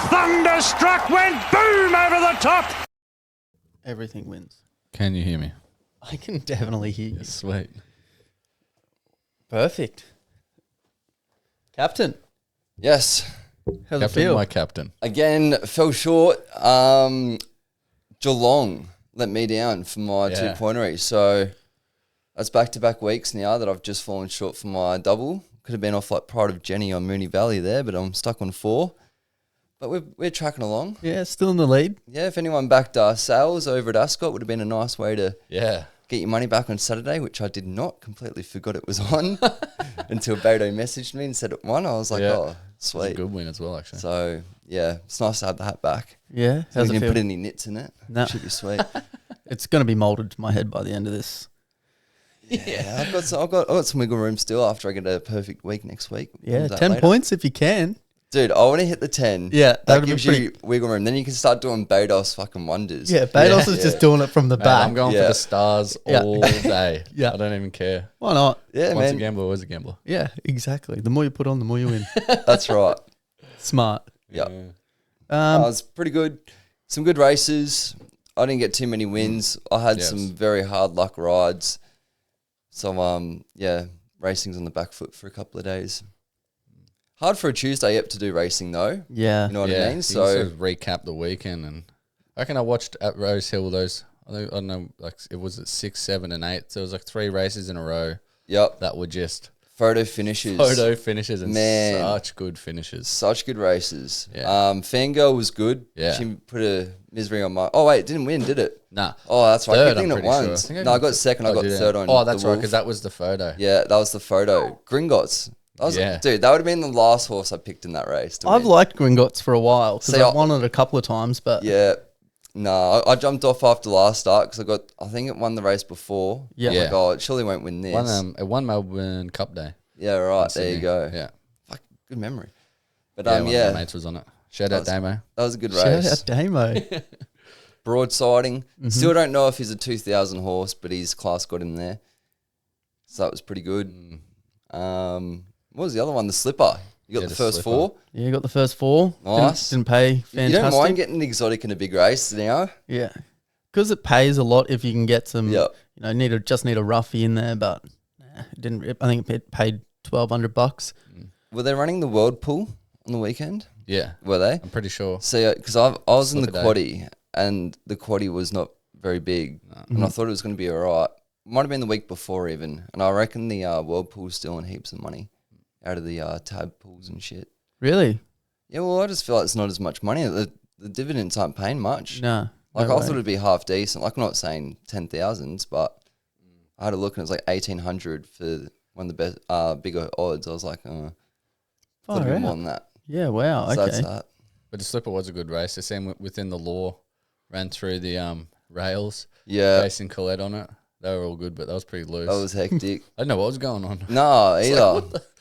Thunderstruck went boom over the top. Everything wins. Can you hear me? I can definitely hear you. Sweet. Perfect. Captain, Yes. how's it Captain, feel? my captain. Again, fell short. Geelong let me down for my Yeah. 2-pointery. So that's back-to-back weeks now that I've just fallen short for my double. Could have been off like Pride of Jenny on Mooney Valley there, but I'm stuck on 4. But we're tracking along. Yeah, still in the lead. Yeah, if anyone backed sales over at Ascot, would have been a nice way to Yeah. get your money back on Saturday, which I did not. Completely forgot it was on until Beto messaged me and said it won. I was like, Yeah. oh, It's a sweet. good win as well, actually. So, yeah, it's nice to have the hat back. Yeah, So how's we it didn't feel? put any nits in it. No. Should be sweet. It's going to be molded to my head by the end of this. Yeah, I've got some wiggle room still after I get a perfect week next week. Yeah, Comes out 10 later. points if you can. Dude, I want to hit the 10. Yeah, that that'd be gives pretty- you wiggle room. Then you can start doing Betos fucking wonders. Yeah, Daicos is just doing it from the Mate, back. I'm going for Yeah. the stars Yeah. all day. Yeah. I don't even care. Why not? Yeah, Once a man. gambler, always a gambler. Yeah, exactly. The more you put on, the more you win. That's right. Smart. Yeah. Um, It's pretty good. Some good races. I didn't get too many wins. I had Yes. some very hard luck rides. So, yeah, racing's on the back foot for a couple of days. Hard for a Tuesday to do racing, though. yeah. You know what yeah. I mean? You So, sort of recap the weekend, and I reckon I watched at Rose Hill those. I don't know, like it was at 6, 7, and 8. So it was like 3 races in a row yep. that were just Photo finishes. photo finishes and Man. such good finishes. Such good races. Yeah. Fangirl was good. Yeah. She put a misery on my... Oh, wait, it didn't win, did it? Nah. Oh, that's right. Third, Good thing I'm it pretty won. sure. I think I No, I got got second. I got did I? third on Oh, that's the right, Wolf. because that was the photo. Yeah, that was the photo. Gringotts. That was Yeah. Dude, that would have been the last horse I picked in that race. to I've win. liked Gringotts for a while because See, I've I- won it a couple of times, but Yeah. No, I jumped off after last start because I think it won the race before. Yeah. I'm like, oh, it surely won't win this. It won Melbourne Cup Day. Yeah, right. in There you Sydney. go. Yeah. Fuck, good memory. But, Yeah, one yeah, of my mates was on it. Shout out That was- Damo. that was a good shout race. out Damo. Broadsiding. Mm-hmm. Still don't know if he's a 2,000 horse, but his class got him there. So that was pretty good. What was the other one? The Slipper. You got Yeah, the the first Slipper. 4. Yeah, got the first 4. Nice. Didn't pay You fantastic. don't mind getting exotic in a big race now? Yeah, because it pays a lot if you can get some. Yep. You know, just need a roughie in there, but it didn't. I think it paid $1,200. Were they running the World Pool on the weekend? Yeah. Were they? I'm pretty sure. See, because I was in the Slipper quaddie, and the quaddie was not very big, and I thought it was going to be all right. Might have been the week before even, and I reckon the World Pool's still in heaps of money out of the tab pools and shit. Really? Yeah, well, I just feel like it's not as much money. The dividends aren't paying much. No. Like, no I way. thought it'd be half decent. Like, I'm not saying 10,000s, but I had a look and it was like 1,800 for one of the best, bigger odds. I was like, thought Far it'd be out. more than that. Yeah. Wow. So that's Okay. that. But the Slipper was a good race. The same within the law. Ran through the rails. Yeah, Racing Colette on it. They were all good, but that was pretty loose. that was hectic. I don't know what was going on. No, either.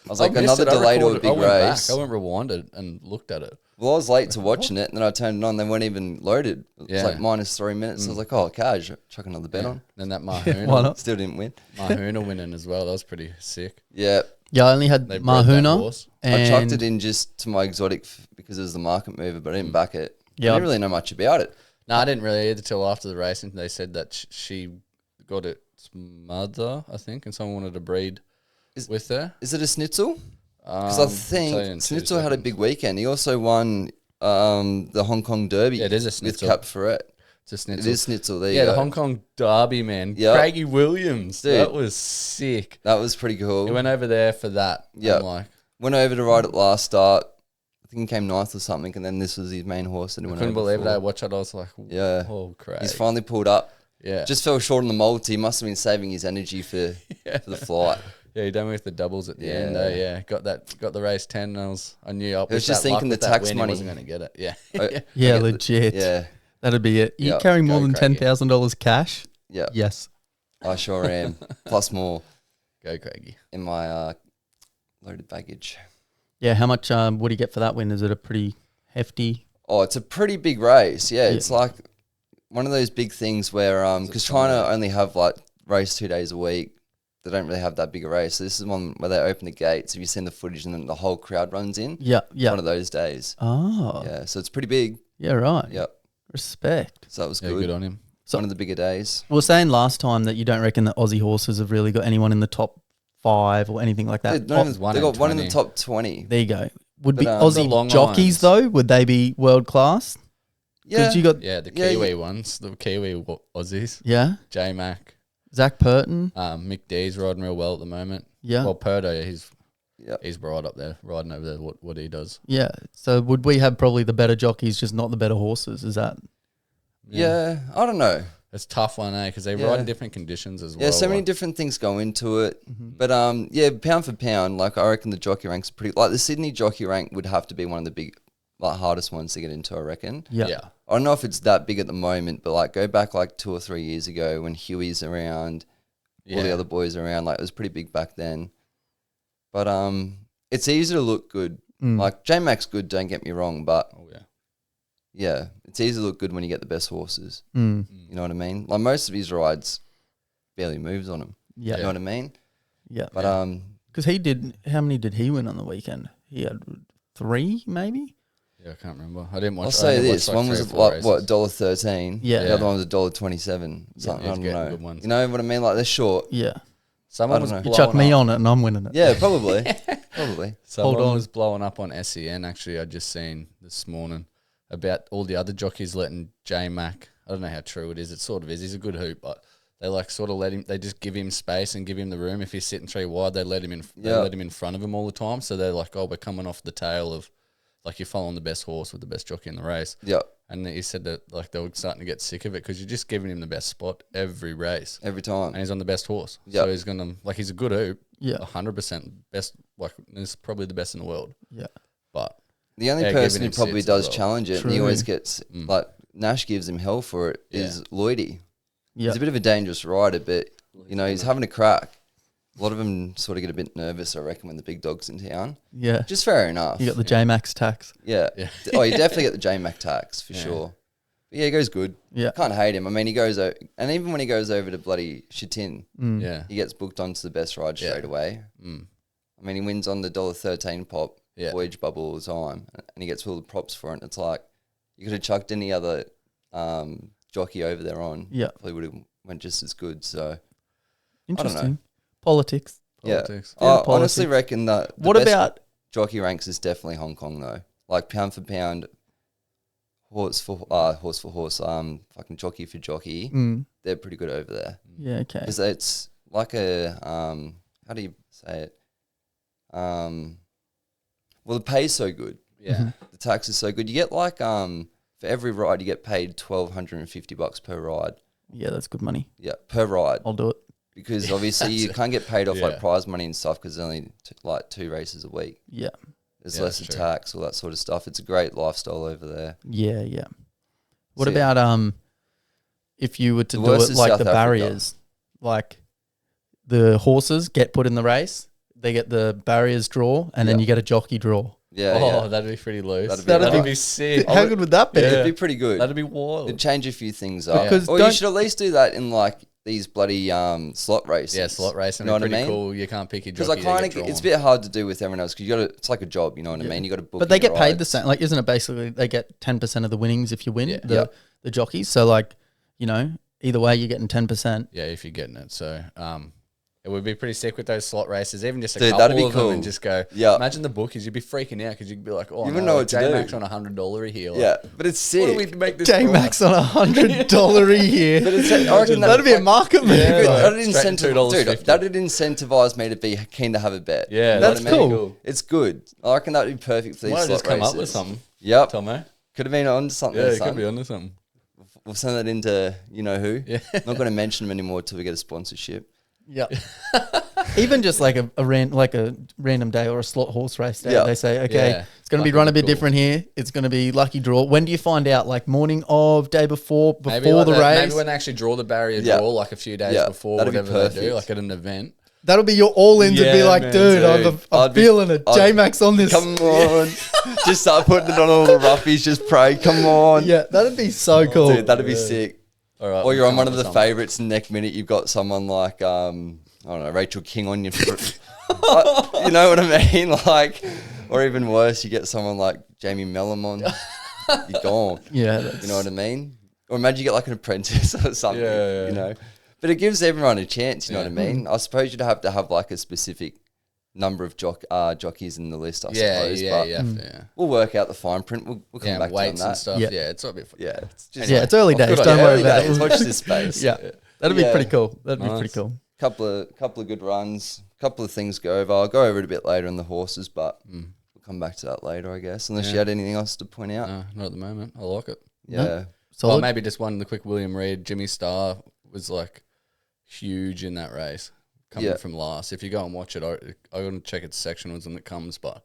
I was like, I missed another it. I delay to a recorded- big I went race. Back. I went rewinded and looked at it. Well, I was late to watching it, and then I turned it on. They weren't even loaded. It was Yeah. like minus 3 minutes. I was like, oh, cash, chuck another bet on. Then that Why Mahuna, not? Still didn't win. Mahuna winning as well. That was pretty sick. Yeah, Yeah, I only had They bred that Mahuna. horse. And I chucked it in just to my exotic because it was the market mover, but I didn't back it. Yeah. I didn't really know much about it. No, I didn't really either till after the racing. They said that she got its mother, I think, and someone wanted to breed with her. Is it a schnitzel? Because I think Schnitzel had a big weekend. He also won the Hong Kong Derby. Yeah, it is a with Schnitzel. Cap Ferret. It's a Schnitzel. It is Schnitzel. There you Yeah, go. the Hong Kong Derby, man. Yep. Craigie Williams. Dude. That was sick. That was pretty cool. He went over there for that. Yep. I'm like, Went over to ride it last start. I think he came ninth or something, and then this was his main horse that he I went couldn't over believe it. for. I watched it. I was like, Yeah. oh, Craig. He's finally pulled up. Yeah. Just fell short on the multi. He must have been saving his energy for the flight. Yeah, he done with the doubles at the end. Though, yeah, got the race 10. And I knew I was just thinking the tax money. wasn't going to get it. Yeah, Yeah, legit. Yeah, That'd be it. You Yeah. carry more Go than Craigie. $10,000 cash? yeah. Yes. I sure am. Plus more go Craigie. in my loaded baggage. Yeah, how much would he get for that win? Is it a pretty hefty? Oh, it's a pretty big race. Yeah, it's like one of those big things where because trying to only have like race 2 days a week, they don't really have that big a race. So this is one where they open the gates. Have you seen the footage and then the whole crowd runs in? Yeah, yeah. One of those days. Oh. Yeah, so it's pretty big. Yeah, right. Yep. Respect. So that was Yeah, good. good on him. It's one of the bigger days. We were saying last time that you don't reckon that Aussie horses have really got anyone in the top 5 or anything like that. They one got in one in the 20. top 20. There you go. Would be But, the long Aussie jockeys lines. though? Would they be world class? Yeah. You got Yeah, the Yeah, Kiwi ones, the Kiwi Aussies. yeah J Mac, Zach Purton. Mick D's riding real well at the moment. Yeah, Well, Purdo, he's Yep. right up there, riding over there. What he does. yeah. So would we have probably the better jockeys, just not the better horses? Is that? Yeah, I don't know. It's a tough one, eh? Because they Yeah. ride in different conditions as well. Yeah, so many like- different things go into it. Mm-hmm. But yeah, pound for pound, like I reckon the jockey rank's pretty. Like the Sydney jockey rank would have to be one of the big, like hardest ones to get into. I reckon. Yeah. Yeah. I don't know if it's that big at the moment, but like go back like 2 or 3 years ago when Huey's around, all the Yeah. other boys around, like it was pretty big back then. But it's easy to look good. Mm. Like J Mac's good, don't get me wrong, but Oh yeah. yeah, it's easy to look good when you get the best horses. Mm. You know what I mean? Like most of his rides barely moves on him. Yeah. You know what I mean? Yeah. But Because he did. How many did he win on the weekend? He had 3, maybe. Yeah, I can't remember. I didn't watch. I'll I say only this: watched, one like, was 3 or 4 like what races. $1.13. Yeah. The other one was $1.27. Something Yeah, I he's don't getting know. good ones. You know what I mean? Like they're short. Yeah. Someone I was don't know. You blowing chuck me up. on it, and I'm winning it. Yeah, probably, probably. Someone Hold on. was blowing up on SEN. Actually, I just seen this morning about all the other jockeys letting J Mac. I don't know how true it is. It sort of is. He's a good hoop, but they like sort of let him. They just give him space and give him the room. If he's sitting 3 wide, they let him in. They Yeah. let him in front of him all the time. So they're like, oh, we're coming off the tail of, like, you're following the best horse with the best jockey in the race. Yeah, And he said that like they were starting to get sick of it because you're just giving him the best spot every race, every and time. he's on the best horse. Yep. So he's gonna he's a good hoop. Yeah. 100% best. Like he's probably the best in the world. Yeah. But The only Yeah, person giving who him probably sits as does well. challenge it, and he True. always gets like Nash gives him hell for it, is Lloydie. Yeah. He's a bit of a dangerous rider, but you know he's having a crack. A lot of them sort of get a bit nervous, I reckon, when the big dog's in town. Yeah. Just fair enough. You got the J Max tax. Yeah. Yeah. Oh, you definitely get the J Mac tax for Yeah. sure. But yeah, he goes good. Yeah. Can't hate him. I mean, he goes over, and even when he goes over to bloody Chitin, Mm. yeah, he gets booked onto the best ride Yeah. straight away. mm, I mean, he wins on the $1.13 pop Yeah. voyage bubble all the time, and he gets all the props for it. It's like you could have chucked any other jockey over there on. Yeah. Probably would have went just as good. So Interesting. Politics. politics. yeah, Yeah, I honestly politics. reckon that the What best about? jockey ranks is definitely Hong Kong though. Like pound for pound, horse for horse, fucking jockey for jockey. Mm. They're pretty good over there Yeah. Okay. because it's like a how do you say it? Well, the pay's so good. Yeah, The tax is so good. You get like for every ride you get paid $1,250 per ride. Yeah, that's good money. Yeah, per ride. I'll do it. Because obviously you can't get paid off like Yeah. prize money and stuff because there's only like 2 races a week. Yeah. There's Yeah, less that's true. tax, all that sort of stuff. It's a great lifestyle over there. Yeah. Yeah. What So, yeah. about if you were to The do worst it is like South the Africa. barriers, like the horses get put in the race, they get the barriers draw, and then Yeah. you get a jockey draw. Yeah, oh, yeah. that'd be pretty loose. That'd be That'd right. be sick. How good would that be? Yeah. It'd be pretty good. That'd be wild. It'd change a few things up. Because Or you don't- should at least do that in like these bloody slot races. Yeah, slot racing. You know Be what I pretty mean? cool. You can't pick your Because jockey. I they kind get of, it's a drawn. bit hard to do with everyone else because you got to. It's like a job, you know what I mean? You got to book. But they your get paid the rides. same. Like, isn't it basically they get 10% of the winnings if you win Yeah. the jockeys? So like, you know, either way you're getting 10%. Yeah, if you're getting it. So, it would be pretty sick with those slot races, even just a Dude, couple that'd be of them, cool. and just go. Yeah. Imagine the bookies. You'd be freaking out because you'd be like, "Oh, You no, wouldn't know what to do. J-Max on $100 here." Like, Yeah, but it's sick. what do we make this? J for? Max on $100 a year. But it's, I reckon That'd be a market move. Yeah, Dude, like, that'd straight to $2.50. that'd incentivize me to be keen to have a bet. Yeah, You know that's what I mean? cool. It's good. I reckon that'd be perfect for these Might have slot just come races. up with something, Yep, Tomo. could have been on something. Yeah, there, it could son. be onto something. We'll send that into you know who. Yeah. Not going to mention them anymore till we get a sponsorship. Yeah. Even just like a random day or a slot horse race day, Yeah. they say, okay, Yeah. it's going to be Lucky run a bit draw. different here. It's going to be lucky draw. When do you find out? Like morning of, day before Maybe like the that, race? Maybe when they actually draw the barrier Yeah. draw, like a few days Yeah, before, that'd be whatever they do, perfect. like at an event. That'll be your all-ins and be Yeah, like, man, dude, dude. I'm I'd be- feeling it. I'd- J-Max on this. Come on, just start putting it on all the roughies. Just pray. Come on, Yeah, that'd be so cool. dude, that'd be sick. All right, Or you're we'll on one come of up the with something. favourites, and next minute you've got someone like I don't know, Rachel King on you. You know what I mean? Like, or even worse, you get someone like Jamie Mellum on. You're gone. Yeah, You know what I mean? Or imagine you get like an apprentice or something, Yeah. you know? But it gives everyone a chance, you know what I mean? I suppose you'd have to have like a specific number of jockeys in the list, I suppose. But Yeah. we'll work out the fine print. We'll come Yeah, back to weights that. and stuff. Yeah. Yeah, it's a bit. Yeah, it's just yeah, it's early days. good Don't idea. worry about days. it. Watch this space. Yeah, that'd be Yeah. pretty cool. That'd be Nice. pretty cool. Couple of good runs, couple of things go over. I'll go over it a bit later on the horses, but we'll come back to that later, I guess. Unless you had anything else to point out. No, not at the moment. I like it. Yeah. Solid. Oh, maybe just one. The quick William Reid, Jimmy Starr was like huge in that race, coming from last. If you go and watch it, I wouldn't check its sectionals when it comes, but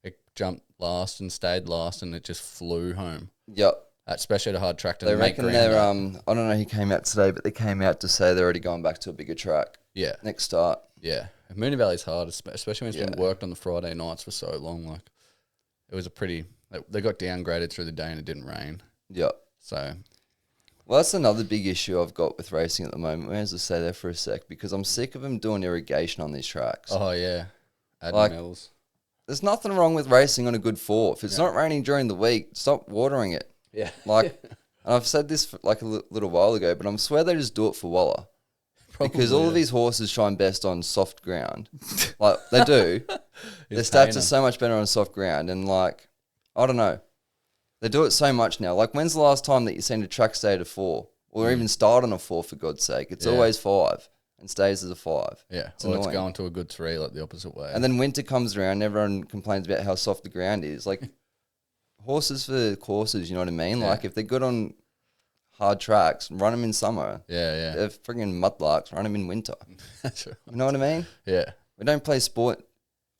it jumped last and stayed last, and it just flew home. Yep. Especially at a hard track to They make reckon ground they're up. I don't know who came out today, but they came out to say they're already going back to a bigger track Yeah, next start. yeah. Moonee Valley's hard, especially when it's been worked on the Friday nights for so long. Like, it was a pretty. They got downgraded through the day, and it didn't rain. Yep. So Well, that's another big issue I've got with racing at the moment. May as well stay there for a sec because I'm sick of them doing irrigation on these tracks. oh yeah, Adam Like- Mills. There's nothing wrong with racing on a good four. If it's not raining during the week, stop watering it. Yeah, Like, and I've said this for like a little while ago, but I swear they just do it for Waller. Because all of these horses shine best on soft ground. Like, they do. Their stats are so much better on soft ground. And, like, I don't know. They do it so much now. Like, when's the last time that you seen a track stay at a 4? Or even start on a 4, for God's sake? It's always 5 and stays as a 5. Yeah, It's or it's annoying. going to a good 3, like the opposite way. And then winter comes around and everyone complains about how soft the ground is. Like, horses for courses, you know what I mean? Yeah. Like, if they're good on hard tracks, run them in summer. yeah, They're friggin' mudlarks, run them in winter. That's right. You know what I mean? Yeah, We don't play sport.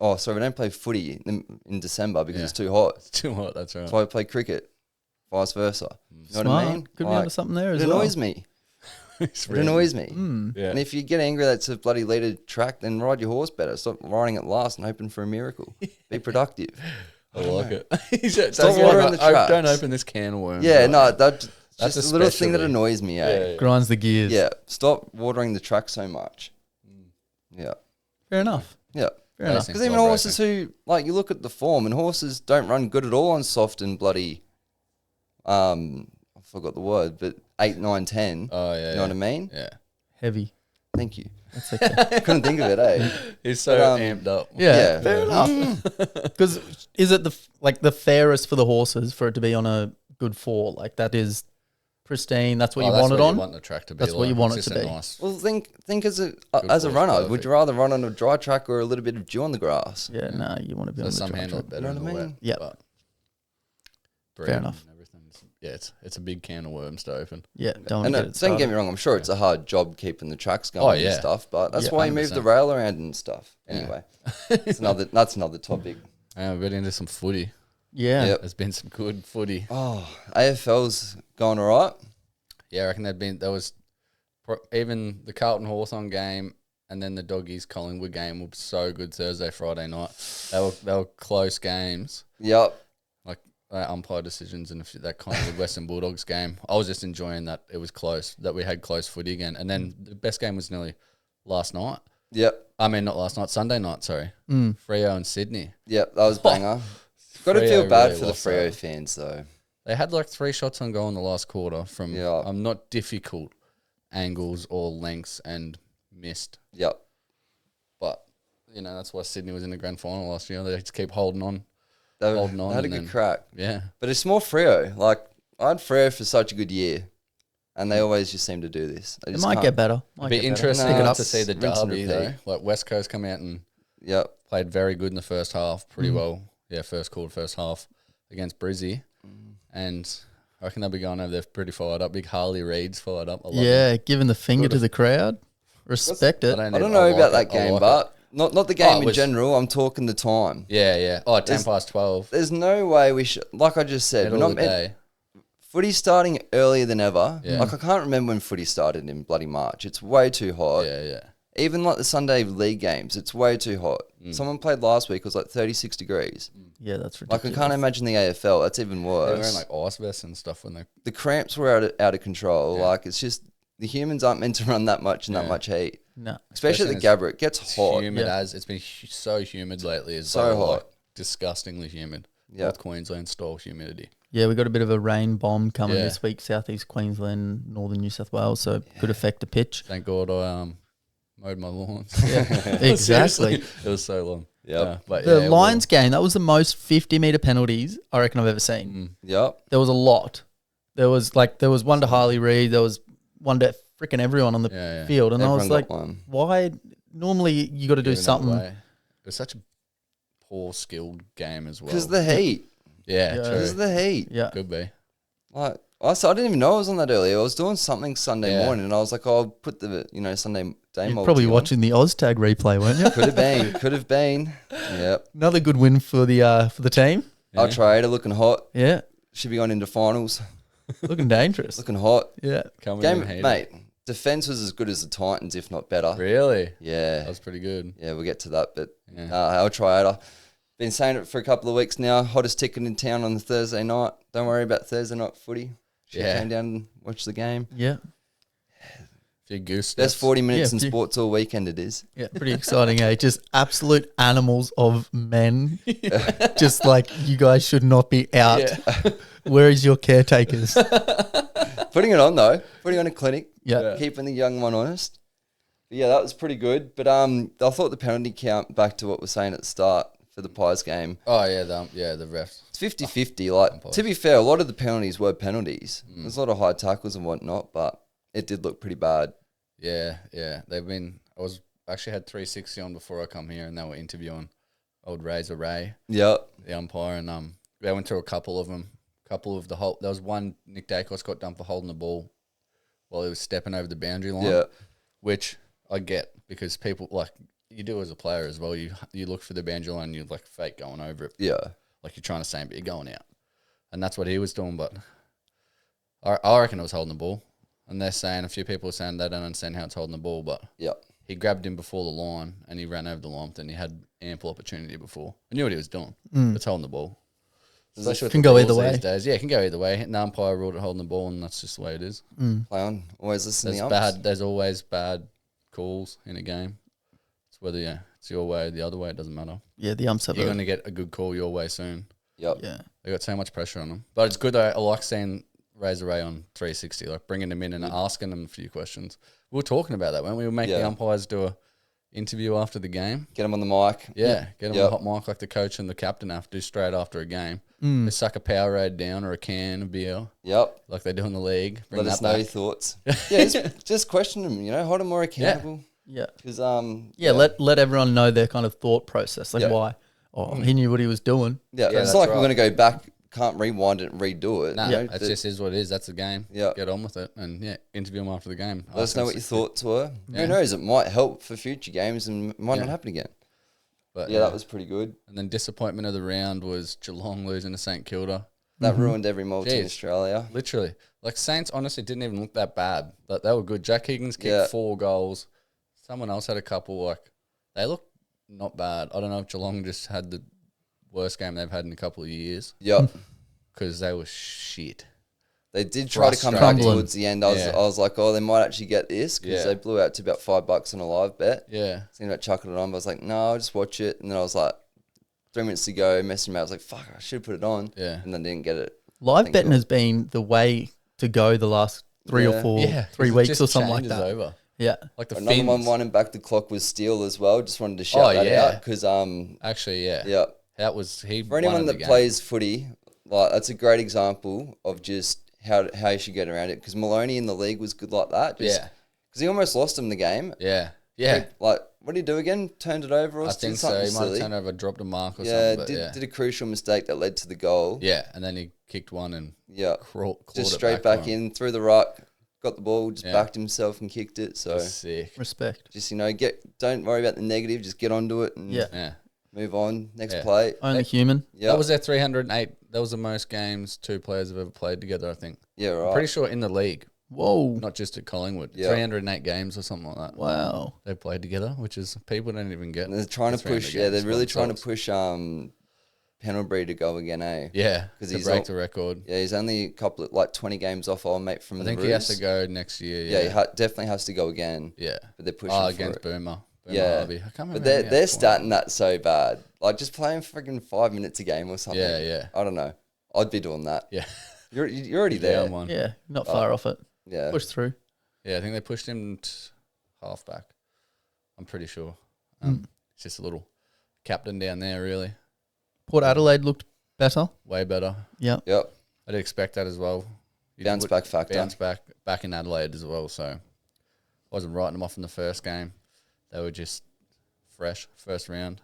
Oh, sorry, we don't play footy in December because Yeah. it's too hot. it's too hot. That's right. That's why we play cricket, vice versa. You know Smart. what I mean? Could be Like, onto something there it as well. annoys me. It's It really- annoys me. Yeah. And if you get angry that's a bloody leader track, then ride your horse better. Stop riding it last and hoping for a miracle. Be productive. I like it. He said, Stop "Don't watering worry, the tracks." don't open this can of worms. Yeah, Like, no, that's That's just a little thing that especially- annoys me, eh? yeah. Grinds the gears. Yeah, stop watering the track so much. Yeah, Fair enough. yeah. Fair enough. Racing. Because even Love horses who, like, you look at the form, and horses don't run good at all on soft and bloody, I forgot the word, but 8, 9, 10. Oh yeah. You know what I mean? Yeah. Heavy. Thank you. That's okay. Couldn't think of it, eh? He's so But, amped up. Yeah, Yeah. fair enough. Because is it the fairest for the horses for it to be on a good 4? Like, that is pristine. That's what you want it on. You want the track to be. That's what like. you want It's it to just a be. Nice. Well, think as a course, runner, would perfect. you rather run on a dry track or a little bit of dew on the grass? Yeah, no, you want to be on So the some dry handle track. it better You know than what I the mean? wet. Yep. but Fair breeding enough. and everything. Yeah, it's a big can of worms to open. Yeah, don't And get it don't started. get me wrong, I'm sure it's a hard job keeping the tracks going Oh, and yeah. stuff, but that's Yeah, why you move the 100%. rail around and stuff. Anyway, that's another topic. And we're into some footy. Yeah. Yep. There's been some good footy. Oh, AFL's going all right. Yeah, I reckon there was even the Carlton Hawthorn game and then the Doggies Collingwood game were so good Thursday, Friday night. They were close games. Yep. Like umpire decisions and that Collingwood Western Bulldogs game. I was just enjoying that it was close, that we had close footy again. And then the best game was nearly last night. Yep. I mean, not last night, Sunday night, sorry. Freo and Sydney. Yep. That was banger. Got to feel Freo bad really for the lost Freo that. fans though. They had like 3 shots on goal in the last quarter from not difficult angles or lengths and missed. Yep. But, that's why Sydney was in the grand final last year. They just keep holding on. They Holding on had a and good then- crack. Yeah. But it's more Freo. Like, I had Freo for such a good year, and they always just seem to do this. They It just might can't- get better. It'd be interesting No, to it's see the rinse and derby, though. repeat. Like, West Coast come out and Yep. played very good in the first half, pretty well. Yeah, first quarter, first half against Brizzy. And I reckon they'll be going over there pretty fired up. Big Harley Reid's fired up. I love Yeah, giving the finger Good. to the crowd. Respect it. him. I don't know about that I game, like but not the game it in was- general. I'm talking the time. Yeah. Oh, 10 past 12. There's no way we should. Like I just said, we're Middle not of the meant. day. Footy starting earlier than ever. Yeah. Like I can't remember when footy started in bloody March. It's way too hot. Yeah. Even like the Sunday league games, it's way too hot. Someone played last week. It was like 36 degrees. Yeah, that's Like I ridiculous. can't imagine the AFL. That's even They're worse. wearing like ice vests and stuff when they. The cramps were out of control. Yeah. Like it's just the humans aren't meant to run that much in that much heat. No. Especially at the Gabba. It gets hot. Humid Yeah. as it's been so humid lately. It's So hot. like disgustingly humid. Yeah. North Queensland style humidity. Yeah, we got a bit of a rain bomb coming Yeah. this week, southeast Queensland, northern New South Wales, so could affect the pitch. Thank God I mowed my lawns. Exactly. Seriously, it was so long. Yep. But The yeah, Lions game, that was the most 50-meter penalties I reckon I've ever seen. Yep. There was a lot. There was one to Harley Reid. There was one to freaking everyone on the field. And Everyone I was like, got one. why? Normally you got to do giving it something. away. It was such a poor skilled game as well. Because of the heat. yeah, Yeah. true. Because of the heat. Yeah. Could be. Like, I didn't even know I was on that early. I was doing something Sunday Yeah. morning, and I was like, "Oh, I'll put the Sunday day You're multi probably on." watching the OzTag replay, weren't you? Could have been. Could have been. Yep. Another good win for the team. Yeah. Our trader looking hot. Yeah. Should be on into finals. Looking dangerous. Looking hot. Yeah. Coming Game, in heated. mate. Defense was as good as the Titans, if not better. Really? Yeah. That was pretty good. Yeah, we'll get to that. But Yeah. our trader. Been saying it for a couple of weeks now. Hottest ticket in town on the Thursday night. Don't worry about Thursday night footy. Should came down and watch the game. Yeah. Few goose Best steps. 40 minutes in Yeah. sports all weekend it is. Yeah. Pretty exciting, eh? Just absolute animals of men. Just like you guys should not be out. Yeah. Where is your caretakers? Putting it on though. Putting on a clinic. Yeah. Keeping the young one honest. But yeah, that was pretty good. But I thought the penalty count, back to what we're saying at the start for the Pies game, Oh yeah, the refs. it's 50-50. Like, to be fair, a lot of the penalties were penalties. There's a lot of high tackles and whatnot, but it did look pretty bad. Yeah. They've been. Actually had 360 on before I come here, and they were interviewing old Razor Ray, Yep. the umpire, and they went through a couple of them. There was one Nick Daicos got done for holding the ball while he was stepping over the boundary line. Yeah. Which I get, because people, like, you do as a player as well. You look for the boundary line and you like fake going over it. Yeah. Like you're trying to say, but you're going out. And that's what he was doing. But I reckon it was holding the ball. And they're saying, a few people are saying they don't understand how it's holding the ball. But Yep. he grabbed him before the line and he ran over the line. And he had ample opportunity before. I knew what he was doing. It's holding the ball. Especially with Can the go rules either way. these days. Yeah, it can go either way. The umpire ruled it holding the ball, and that's just the way it is. Play on. Always listen to the umps. There's always bad calls in a game. It's whether it's your way or the other way, it doesn't matter. Yeah, the umps have You're going to get a good call your way soon. Yep. Yeah. They got so much pressure on them. But it's good, though. I like seeing Razor Ray on 360, like bringing them in and asking them a few questions. We were talking about that, weren't we? We make the umpires do a interview after the game. Get them on the mic. Yeah, get them on the hot mic like the coach and the captain have to do straight after a game. They suck a Powerade down or a can of beer Yep. like they do in the league. Bring Let us that know back. your thoughts. Yeah, just question them, hold them more accountable. Yeah. Because, Let everyone know their kind of thought process. Like why? Oh, he knew what he was doing. yeah, it's that's not like right. we're going to go back, can't rewind it and redo it. Nah, you know, that just is what it is. That's the game. Yeah. Get on with it. And, interview them after the game. let us Ask know them what your 60. thoughts were. Yeah. Who knows? It might help for future games and might not happen again. But, Yeah, that was pretty good. And then disappointment of the round was Geelong losing to St Kilda. That ruined every multi in Jeez. Australia. Literally. Like, Saints honestly didn't even look that bad. But they were good. Jack Higgins kicked 4 goals. Someone else had a couple. Like, they looked not bad. I don't know if Geelong just had the worst game they've had in a couple of years, Yep. because they were shit. They did try to come back Frustrating. towards the end. I was like, oh, they might actually get this because they blew out to about $5 on a live bet. Yeah. Thinking about chucking it on, but I was like, no, I'll just watch it. And then I was like, 3 minutes to go, messing around. I was like, fuck, I should have put it on. Yeah. And then didn't get it. Live Thank betting God. has been the way to go the last 3 or 4, 3 it weeks just or something like changes that. over. Yeah. Like the Another Finns. one running back the clock was Steele as well. Just wanted to shout that out because, Actually, yeah. yeah. That was he. For anyone that plays footy, like that's a great example of just how you should get around it. Because Maloney in the league was good like that. Because he almost lost him the game. Yeah. Like, what did he do again? Turned it over or I think so. something He might have silly? turned over, dropped a mark or Yeah, something. But did a crucial mistake that led to the goal. yeah, and then he kicked one and clawed Just it straight back back to him. in, through the ruck, got the ball, just Yeah. backed himself and kicked it. So Sick. Respect. just don't worry about the negative, just get onto it and Yeah. move on. Next Yeah. play. Only human. Yeah, That was their 308. That was the most games 2 players have ever played together, I think. yeah, I'm right. pretty sure in the league, Whoa. not just at Collingwood. Yeah. 308 games or something like that. Wow. They played together, which is people don't even get. And they're trying the to push. 300 Yeah, they're games really by trying to themselves. push Pendlebury to go again, eh? Yeah, 'Cause to he's break all- the record. Yeah, he's only a couple of 20 games off old mate from I the think he has to Roos. go next year. Yeah, Yeah, he definitely has to go again. yeah. But they're pushing for against it. Boomer. Yeah. Harvey. I can't remember. But how many they're had starting that so bad. Like just playing freaking 5 minutes a game or something. Yeah, yeah. I don't know. I'd be doing that. Yeah, You're already Down there. one. Yeah, not far off it. Yeah. Push through. Yeah, I think they pushed him halfback. I'm pretty sure. It's just a little captain down there, really. Port Adelaide looked better. Way better. Yeah. Yep. I did expect that as well. You Bounce would- back factor. Bounce back in Adelaide as well. So wasn't writing them off in the first game. They were just fresh first round.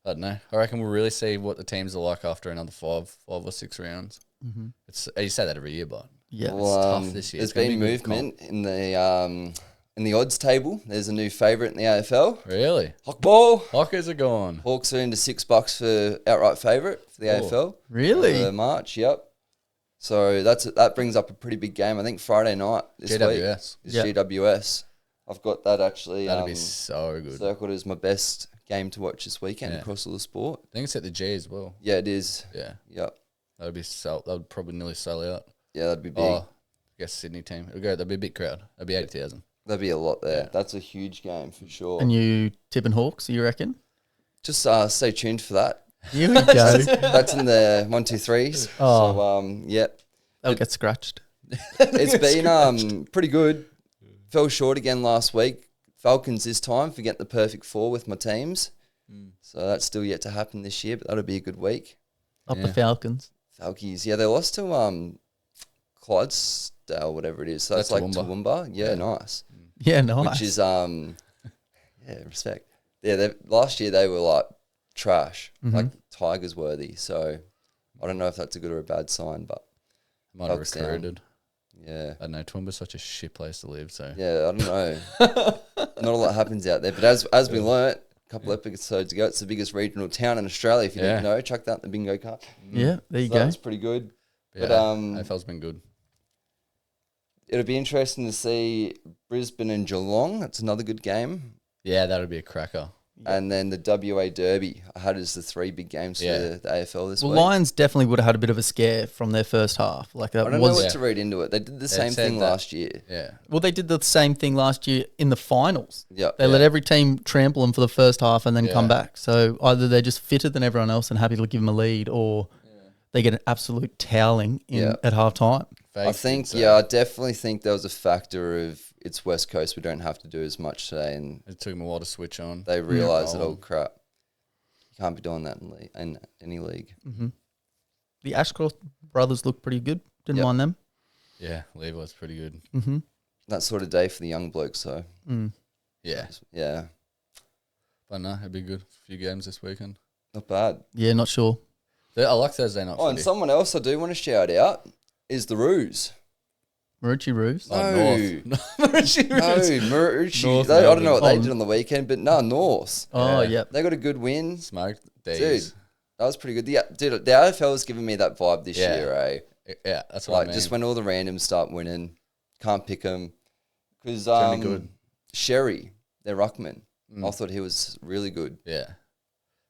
I don't know. I reckon we'll really see what the teams are like after another five or 6 rounds. Mm-hmm. It's you say that every year, but Yeah. Well, tough this year. there's It's gonna been be a good movement in the odds table. There's a new favourite in the AFL. really, Hawkball. Hawkers are gone. Hawks are into $6 for outright favourite for the AFL. Really? For March, yep. So that brings up a pretty big game. I think Friday night this week GWS. is Yeah. GWS. I've got that actually That'd be so good. circled as my best game to watch this weekend Yeah. across all the sport. I think it's at the G as well. Yeah, it is. Yeah, Yep. that would probably nearly sell out. Yeah, that'd be big. Oh, I guess Sydney team. That'd be a big crowd. That'd be 80,000. That'd be a lot there. Yeah. That's a huge game for sure. And you tipping Hawks, you reckon? Just stay tuned for that. Here we go. That's in the 1, 2, 3s. Oh. So yep. They'll get scratched. It's been pretty good. Fell short again last week. Falcons this time for getting the perfect 4 with my teams. So that's still yet to happen this year, but that'll be a good week. Up the Yeah. Falcons. Falkies, yeah, they lost to Clydesdale, whatever it is. So that's That's like Toowoomba. Toowoomba. Yeah, Yeah. nice. Yeah, nice. Which is yeah, respect. Yeah, last year they were like trash, like Tigers worthy. So I don't know if that's a good or a bad sign, but Might have Falcons down. recruited. yeah. I don't know. Toowoomba's such a shit place to live. So Yeah, I don't know. Not a lot happens out there. But as we learnt a couple episodes ago, it's the biggest regional town in Australia. If you Yeah. didn't know, chuck that in the bingo card. yeah, there you So go. that's pretty good. yeah, But AFL's been good. it'll be interesting to see Brisbane and Geelong. That's another good game. Yeah, that'll be a cracker. And then the WA Derby. I had as the 3 big games Yeah. for the AFL this Well, week. Lions definitely would have had a bit of a scare from their first half. Like that I don't know was. what to read into it. They did the same said thing that- last year. Yeah, Well, they did the same thing last year in the finals. Yeah. They let every team trample them for the first half and then Yeah. come back. So either they're just fitter than everyone else and happy to give them a lead, or they get an absolute toweling at half time. I think, I definitely think there was a factor of it's West Coast. We don't have to do as much today. And it took them a while to switch on. they realised that, roll. oh, crap, you can't be doing that in any league. The Ashcroft brothers look pretty good. Didn't Yep. mind them. Yeah, Levi's pretty good. Mm-hmm. That sort of day for the young blokes. So, Yeah, yeah, but no, it'd be good. A few games this weekend. not bad. Yeah, not sure. I like Thursday night. Oh, and footy. someone else I do want to shout out is the Roos. Marucci Roos. Oh, No. North. Marucci No, Roos. Marucci. North I don't know Melbourne. what they Oh. did on the weekend, but no, North. Oh, Yeah. yep. They got a good win. Smoked Dude, these. that was pretty good. The AFL is giving me that vibe this Yeah. year, eh? Yeah, that's what Like, I mean. just when all the randoms start winning, can't pick them. Because gonna be good. Sherry, their ruckman, I thought he was really good. Yeah,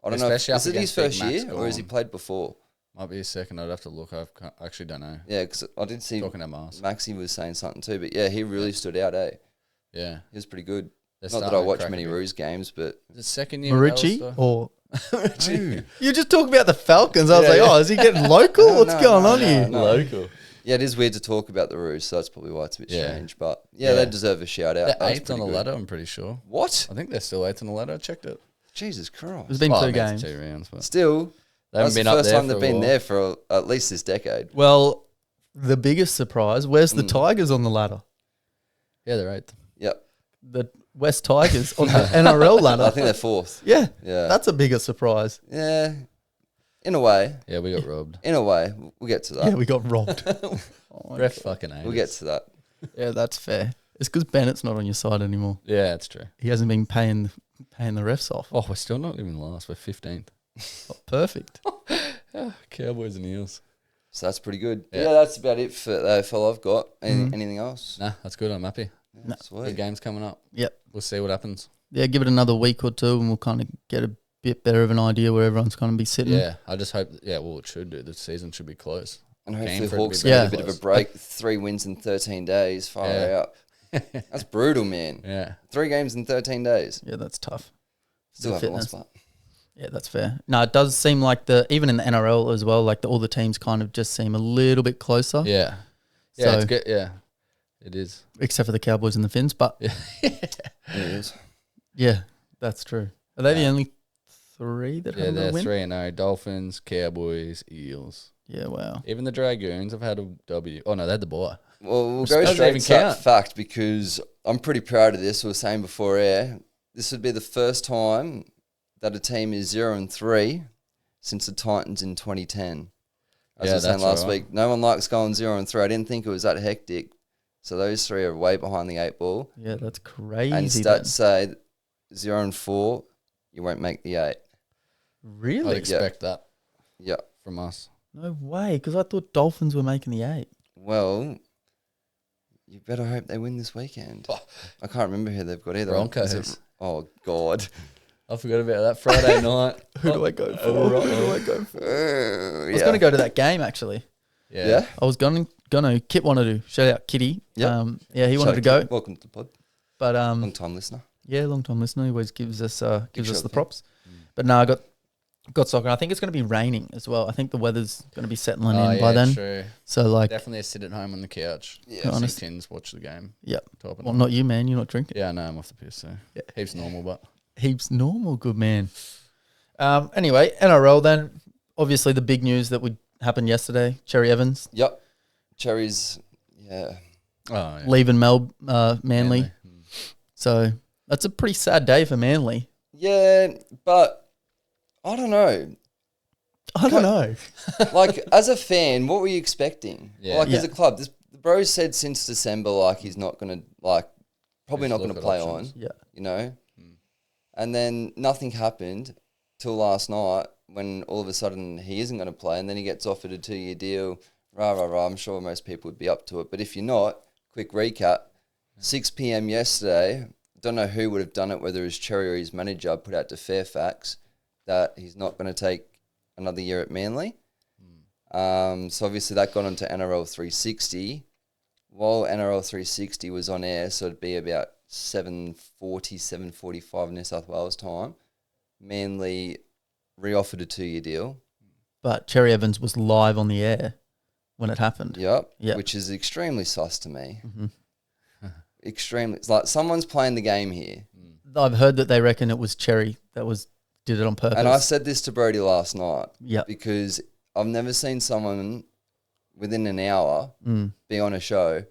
I don't know. Especially Is up it his against Big first Max year or has he Gorn. played before? might be a second. I'd have to look. I actually don't know. Yeah, because I did see Talking to Mars. Maxie was saying something too, but yeah, he really stood out, eh? Yeah, He was pretty good. They're Not that I starting to watch crack many a bit. Roos games, but Is it second year? Marucci Alistair? or Marucci. you just talk about the Falcons. I was Yeah, like, yeah. oh, is he getting local? No, What's no, going no, on no, here? no. Local. yeah, it is weird to talk about the Roos, so that's probably why it's a bit Yeah. strange. But yeah, Yeah. they deserve a shout out. They're That was eighth on pretty the good. ladder. I'm pretty sure. What? I think they're still eighth on the ladder. I checked it. Jesus Christ. There's been Well, two I mean, it's games. 2 rounds, but Still, they haven't that's the been up first there time for they've a been while. there for at least this decade. Well, the biggest surprise, where's the Tigers on the ladder? Yeah, they're eighth. Yep. The West Tigers on the NRL ladder. I think they're fourth. Yeah, Yeah. that's a bigger surprise. Yeah. In a way. Yeah, we got robbed. In a way. We'll get to that. Yeah, we got robbed. Oh my Ref God. fucking eight. We'll get to that. Yeah, that's fair. It's because Bennett's not on your side anymore. Yeah, that's true. He hasn't been paying the refs off. Oh, we're still not even last. We're 15th. Oh, perfect. Cowboys and Eels. So that's pretty good. Yeah. Yeah, that's about it for the AFL I've got. Anything else? Nah, that's good. I'm happy. Yeah, Good sweet. games coming up. Yep. We'll see what happens. Yeah, give it another week or two and we'll kind of get a bit better of an idea where everyone's going to be sitting. Yeah, I just hope. Well, it should do. The season should be close. And Keen hopefully for it to Hawks be get very a bit of a close. break. 3 wins in 13 days. Far out. That's brutal, man. Yeah. 3 games in 13 days. Yeah, that's tough. Still haven't fitness. lost, but Yeah, that's fair. No, it does seem like even in the NRL as well, like all the teams kind of just seem a little bit closer. Yeah. Yeah, So- it's good. Yeah, it is. Except for the Cowboys and the Finns. But it is. yeah, that's true. Are they the only 3 that Yeah, have a they're win? 3-0. Dolphins, Cowboys, Eels. Yeah, wow. Even the Dragoons have had a W. Oh, no, they had the bye. Well, we'll Doesn't go straight even to that count. fact because I'm pretty proud of this. We were saying before air, this would be the first time that a team is 0-3 since the Titans in 2010. As Yeah, I was saying that's last right. week, no one likes going 0-3. I didn't think it was that hectic. So those 3 are way behind the 8 ball. Yeah, that's crazy. And then. stats say 0-4, you won't make the 8. Really? I'd expect that Yeah. from us. No way, because I thought Dolphins were making the 8. Well, you better hope they win this weekend. Oh. I can't remember who they've got either. Broncos. Is it- Oh, God. I forgot about that Friday night. Who do I go for? Who do I go for? I was Yeah. going to go to that game, actually. Yeah? I was going to. Kit wanted to. Shout out Kitty. Yep. Yeah, he wanted to Shout out go. to- Welcome to the pod. But Long time listener. yeah, long time listener. He always gives us shout the out. props. But no, I got soccer. I think it's going to be raining as well. I think the weather's going to be settling Oh, in by then. True. So like, Definitely a sit at home on the couch. Yeah. Sink honest- tins, watch the game. yep. Top it Well, up. not you, man. You're not drinking. Yeah, I know, I'm off the piss, so heaps normal, but Heaps normal, good man. Anyway, NRL then. Obviously, the big news that would happen yesterday. Cherry Evans Yep. Cherries. Yeah. oh, yeah. leaving Manly. Mm. So that's a pretty sad day for Manly. Yeah, but I don't know. I don't know. Like, as a fan, what were you expecting? Yeah. Like, as Yeah. a club, the bro said since December, like, he's not going to, like, probably Just not going look to at play options. on, Yeah. you know? And then nothing happened till last night when all of a sudden he isn't going to play and then he gets offered a 2-year deal. Rah, rah, rah. I'm sure most people would be up to it. But if you're not, quick recap. 6 p.m. yesterday, don't know who would have done it, whether it was Cherry or his manager, put out to Fairfax that he's not going to take another year at Manly. So obviously that got onto NRL 360. While NRL 360 was on air, so it'd be about 7:40, 7:45 New South Wales time, Manly re-offered a 2-year deal. But Cherry Evans was live on the air when it happened. Yep. Yeah. Which is extremely sus to me. Mm-hmm. Extremely. It's like someone's playing the game here. I've heard that they reckon it was Cherry that did it on purpose. And I said this to Brody last night yeah. because I've never seen someone within an hour be on a show.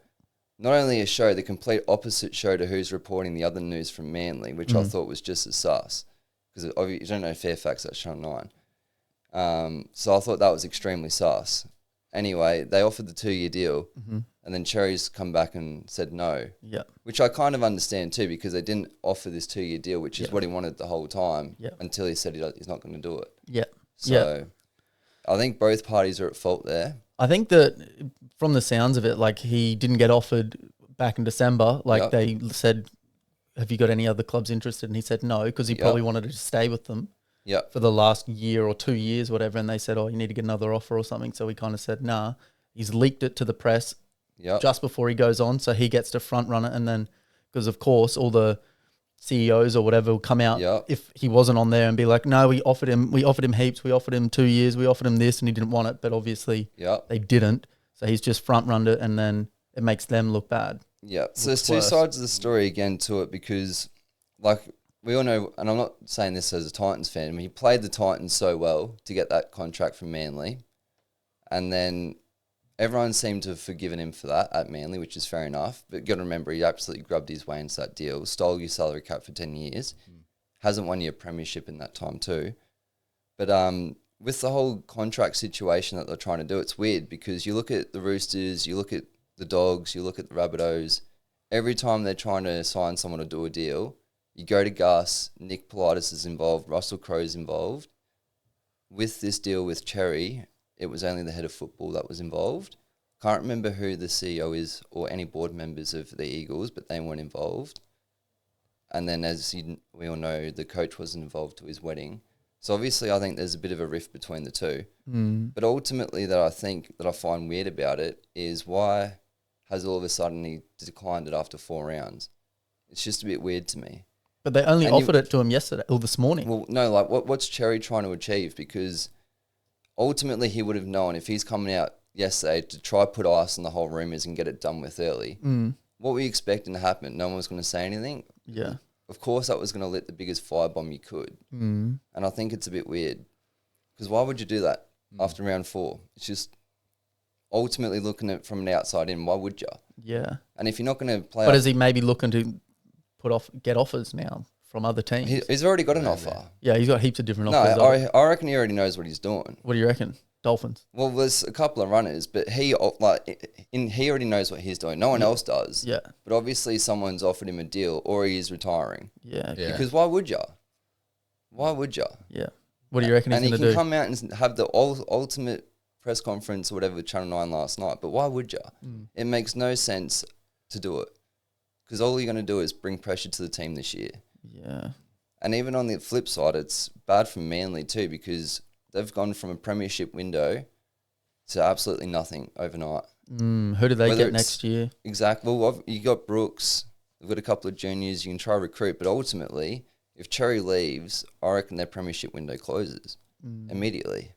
Not only a show, the complete opposite show to who's reporting the other news from Manly, which I thought was just as sus. Because you don't know Fairfax, that's Channel 9. So I thought that was extremely sus. Anyway, they offered the 2-year deal, and then Cherry's come back and said no, Yeah. which I kind of understand too, because they didn't offer this 2-year deal, which is Yeah. what he wanted the whole time, Yeah. until he said he's not going to do it. Yeah. So I think both parties are at fault there. I think that from the sounds of it, like he didn't get offered back in December. Like Yep. they said, have you got any other clubs interested? And he said no, because he Yep. probably wanted to stay with them Yeah. for the last year or 2 years, whatever. And they said, oh, you need to get another offer or something. So he kind of said, nah. He's leaked it to the press Yeah. just before he goes on. So he gets to front run it. And then, because of course, all the CEOs or whatever will come out Yep. if he wasn't on there and be like, no, we offered him heaps. We offered him 2 years. We offered him this and he didn't want it. But obviously Yeah. they didn't. So he's just front runned it and then it makes them look bad. Yeah. So Looks there's two worse. sides of the story again to it, because like we all know, and I'm not saying this as a Titans fan, I mean, he played the Titans so well to get that contract from Manly. And then everyone seemed to have forgiven him for that at Manly, which is fair enough. But you got to remember, he absolutely grubbed his way into that deal, stole your salary cap for 10 years, hasn't won you a premiership in that time too. But with the whole contract situation that they're trying to do, it's weird because you look at the Roosters, you look at the Dogs, you look at the Rabbitohs. Every time they're trying to sign someone to do a deal, you go to Gus, Nick Politis is involved, Russell Crowe's involved. With this deal with Cherry, it was only the head of football that was involved. Can't remember who the CEO is or any board members of the Eagles, but they weren't involved. And then, as we all know, the coach wasn't involved to his wedding. So obviously I think there's a bit of a rift between the two. Mm. But ultimately that I find weird about it is why has all of a sudden he declined it after 4 rounds? It's just a bit weird to me. But they only offered it to him yesterday or this morning. Well, no, like what's Cherry trying to achieve? Because ultimately he would have known if he's coming out yesterday to try put ice on the whole rumours and get it done with early. What were you expecting to happen? No one was going to say anything? Yeah. Of course that was going to lit the biggest firebomb you could. And I think it's a bit weird. Because why would you do that after round 4? It's just ultimately looking at it from an outside in. Why would you? Yeah. And if you're not going to play... But is he maybe looking to get offers now from other teams? He's already got an offer. Yeah, he's got heaps of different No, offers. I reckon he already knows what he's doing. What do you reckon? Dolphins? Well, there's a couple of runners, but he already knows what he's doing. No one else does. Yeah. But obviously someone's offered him a deal or he is retiring. Yeah. Yeah. Because why would you? Why would you? Yeah. What do you reckon he's And going he to can do? come out and have the ultimate press conference or whatever with Channel 9 last night, but why would you? It makes no sense to do it. Because all you're going to do is bring pressure to the team this year. Yeah. And even on the flip side, it's bad for Manly too because they've gone from a premiership window to absolutely nothing overnight. Who do they Whether get it's- next year? Exactly. Well, you got Brooks. They've got a couple of juniors. You can try recruit, but ultimately, if Cherry leaves, I reckon their premiership window closes immediately.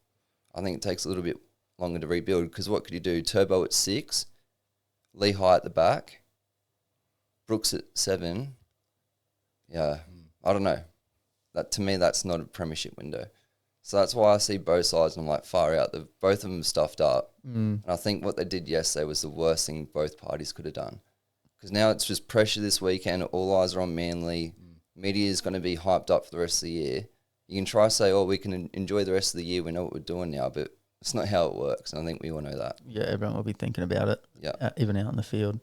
I think it takes a little bit longer to rebuild because what could you do? Turbo at 6, Lehigh at the back, Brooks at 7. Yeah, I don't know. That to me, that's not a premiership window. So that's why I see both sides and I'm like far out. Both of them stuffed up. And I think what they did yesterday was the worst thing both parties could have done. Because now it's just pressure this weekend. All eyes are on Manly. Media is going to be hyped up for the rest of the year. You can try to say, oh, we can enjoy the rest of the year. We know what we're doing now. But it's not how it works. And I think we all know that. Yeah, everyone will be thinking about it. Yeah. Even out in the field.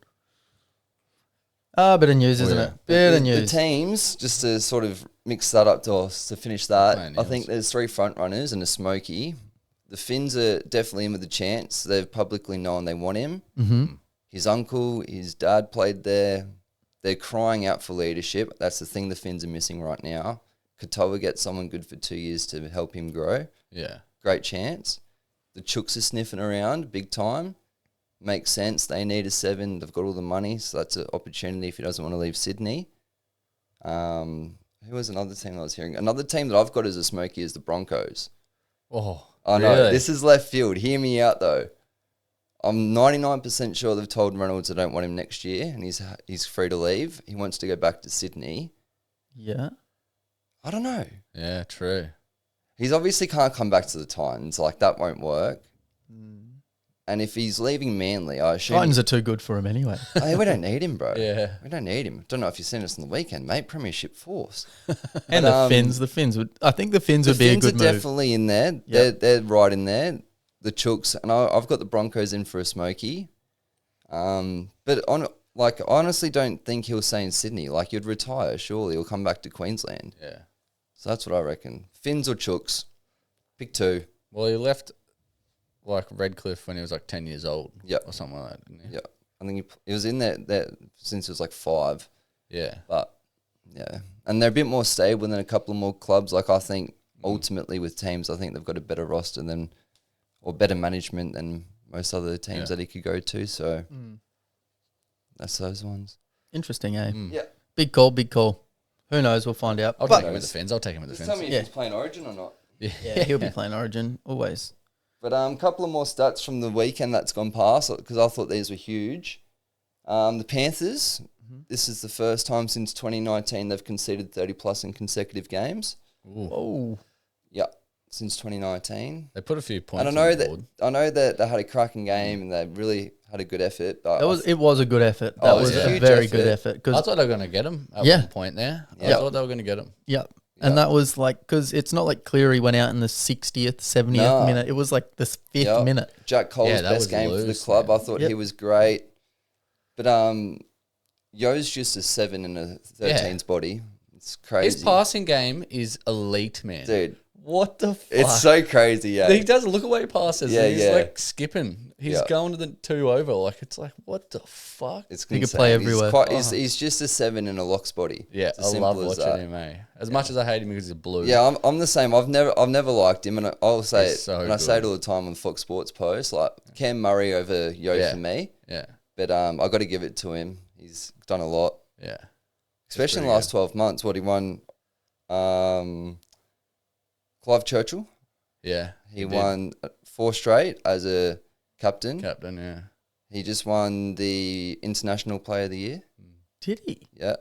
Bit of news, isn't it? Bit of The news. teams, just to sort of mix that up to finish that, Playing I Eels. think there's 3 front runners and a Smoky. The Finns are definitely in with a chance. They've publicly known they want him. His uncle, his dad played there. They're crying out for leadership. That's the thing the Finns are missing right now. Katoa gets someone good for 2 years to help him grow. Yeah. Great chance. The Chooks are sniffing around big time. Makes sense. They need a 7. They've got all the money, so that's an opportunity if he doesn't want to leave Sydney. Who was another team I was hearing? Another team that I've got as a Smoky is the Broncos. Oh, I know. really? This is left field. Hear me out, though. I'm 99% sure they've told Reynolds they don't want him next year and he's free to leave. He wants to go back to Sydney. Yeah. I don't know. Yeah, true. He's obviously can't come back to the Titans. Like, that won't work. And if he's leaving Manly, I assume... Titans are too good for him anyway. Hey, we don't need him, bro. Yeah. We don't need him. Don't know if you've seen us on the weekend, mate. Premiership force. And But, the Finns would. I think the Finns The would be Finns a good are move. definitely in there. Yep. They're right in there. The Chooks. And I've got the Broncos in for a Smoky. But I honestly don't think he'll stay in Sydney. Like, you'd retire, surely. He'll come back to Queensland. Yeah. So that's what I reckon. Finns or Chooks? Pick 2. Well, he left like Redcliffe when he was like 10 years old. Yep. Or something like that, didn't he? Yeah. I think he was in there since he was like 5. Yeah. But, yeah. And they're a bit more stable than a couple of more clubs. Like, I think ultimately with teams, I think they've got a better roster or better management than most other teams that he could go to. So that's those ones. Interesting, eh? Yeah. Big call, big call. Who knows? We'll find out. I'll take him with the Finns. I'll take him with the Just tell Finns. me if he's playing Origin or not. Yeah, he'll be playing Origin always. But a couple of more stats from the weekend that's gone past because I thought these were huge. The Panthers, this is the first time since 2019 they've conceded 30-plus in consecutive games. Oh, Yeah, since 2019. They put a few points And on the board. I know that they had a cracking game and they really had a good effort. But it was a good effort. That it was was a a huge very effort. good effort. I 'Cause- thought they were going to get him at Yeah. one point there. I Yeah. thought they were going to get him. yeah. And that was like, because it's not like Cleary went out in the 60th, 70th No. minute. It was like the 5th Yeah. minute. Jack Cole's Yeah, that best was game for the loose, club. man. I thought Yep. he was great. But Yo's just a 7 in a 13's body. It's crazy. His passing game is elite, man. Dude. What the fuck? It's so crazy, yeah. He does look away passes. Yeah, And he's yeah. like skipping. He's Yeah. going to the 2 over. Like, it's like, what the fuck? It's He could insane. play everywhere. He's just a 7 in a lock's body. Yeah, It's as I love simple as watching that. him, eh? As much as I hate him because he's blue. Yeah, I'm the same. I've never liked him, and I'll say He's it. so And I say it good. all the time on Fox Sports posts. Like Cam Murray over Yo Yeah. for me, Yeah. but I got to give it to him. He's done a lot, Yeah. especially in the pretty last 12 months. What he won, Clive Churchill. Yeah. He did. won 4 straight as a captain. Captain, yeah. He just won the International Player of the Year. Did he? Yeah.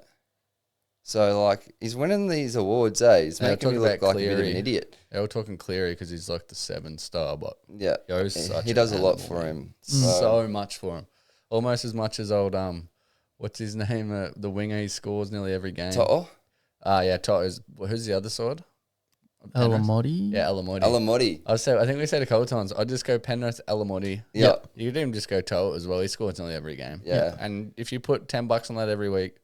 So like he's winning these awards, eh? He's Yeah, making me talking look about like a bit of Cleary. an idiot. Yeah, we're talking Cleary because he's like the 7-star, but Yeah. Yo's such He an does a lot animal, for man. him. So much for him. Almost as much as old, what's his name? The winger he scores nearly every game. Toto? Yeah, Toto. Who's the other side? Elamotti? Yeah, Elamotti. Alamotti. I think we said a couple of times. I'd just go Penrith, Elamotti. Yeah. You could even just go Toto as well. He scores nearly every game. Yeah. And if you put $10 on that every week,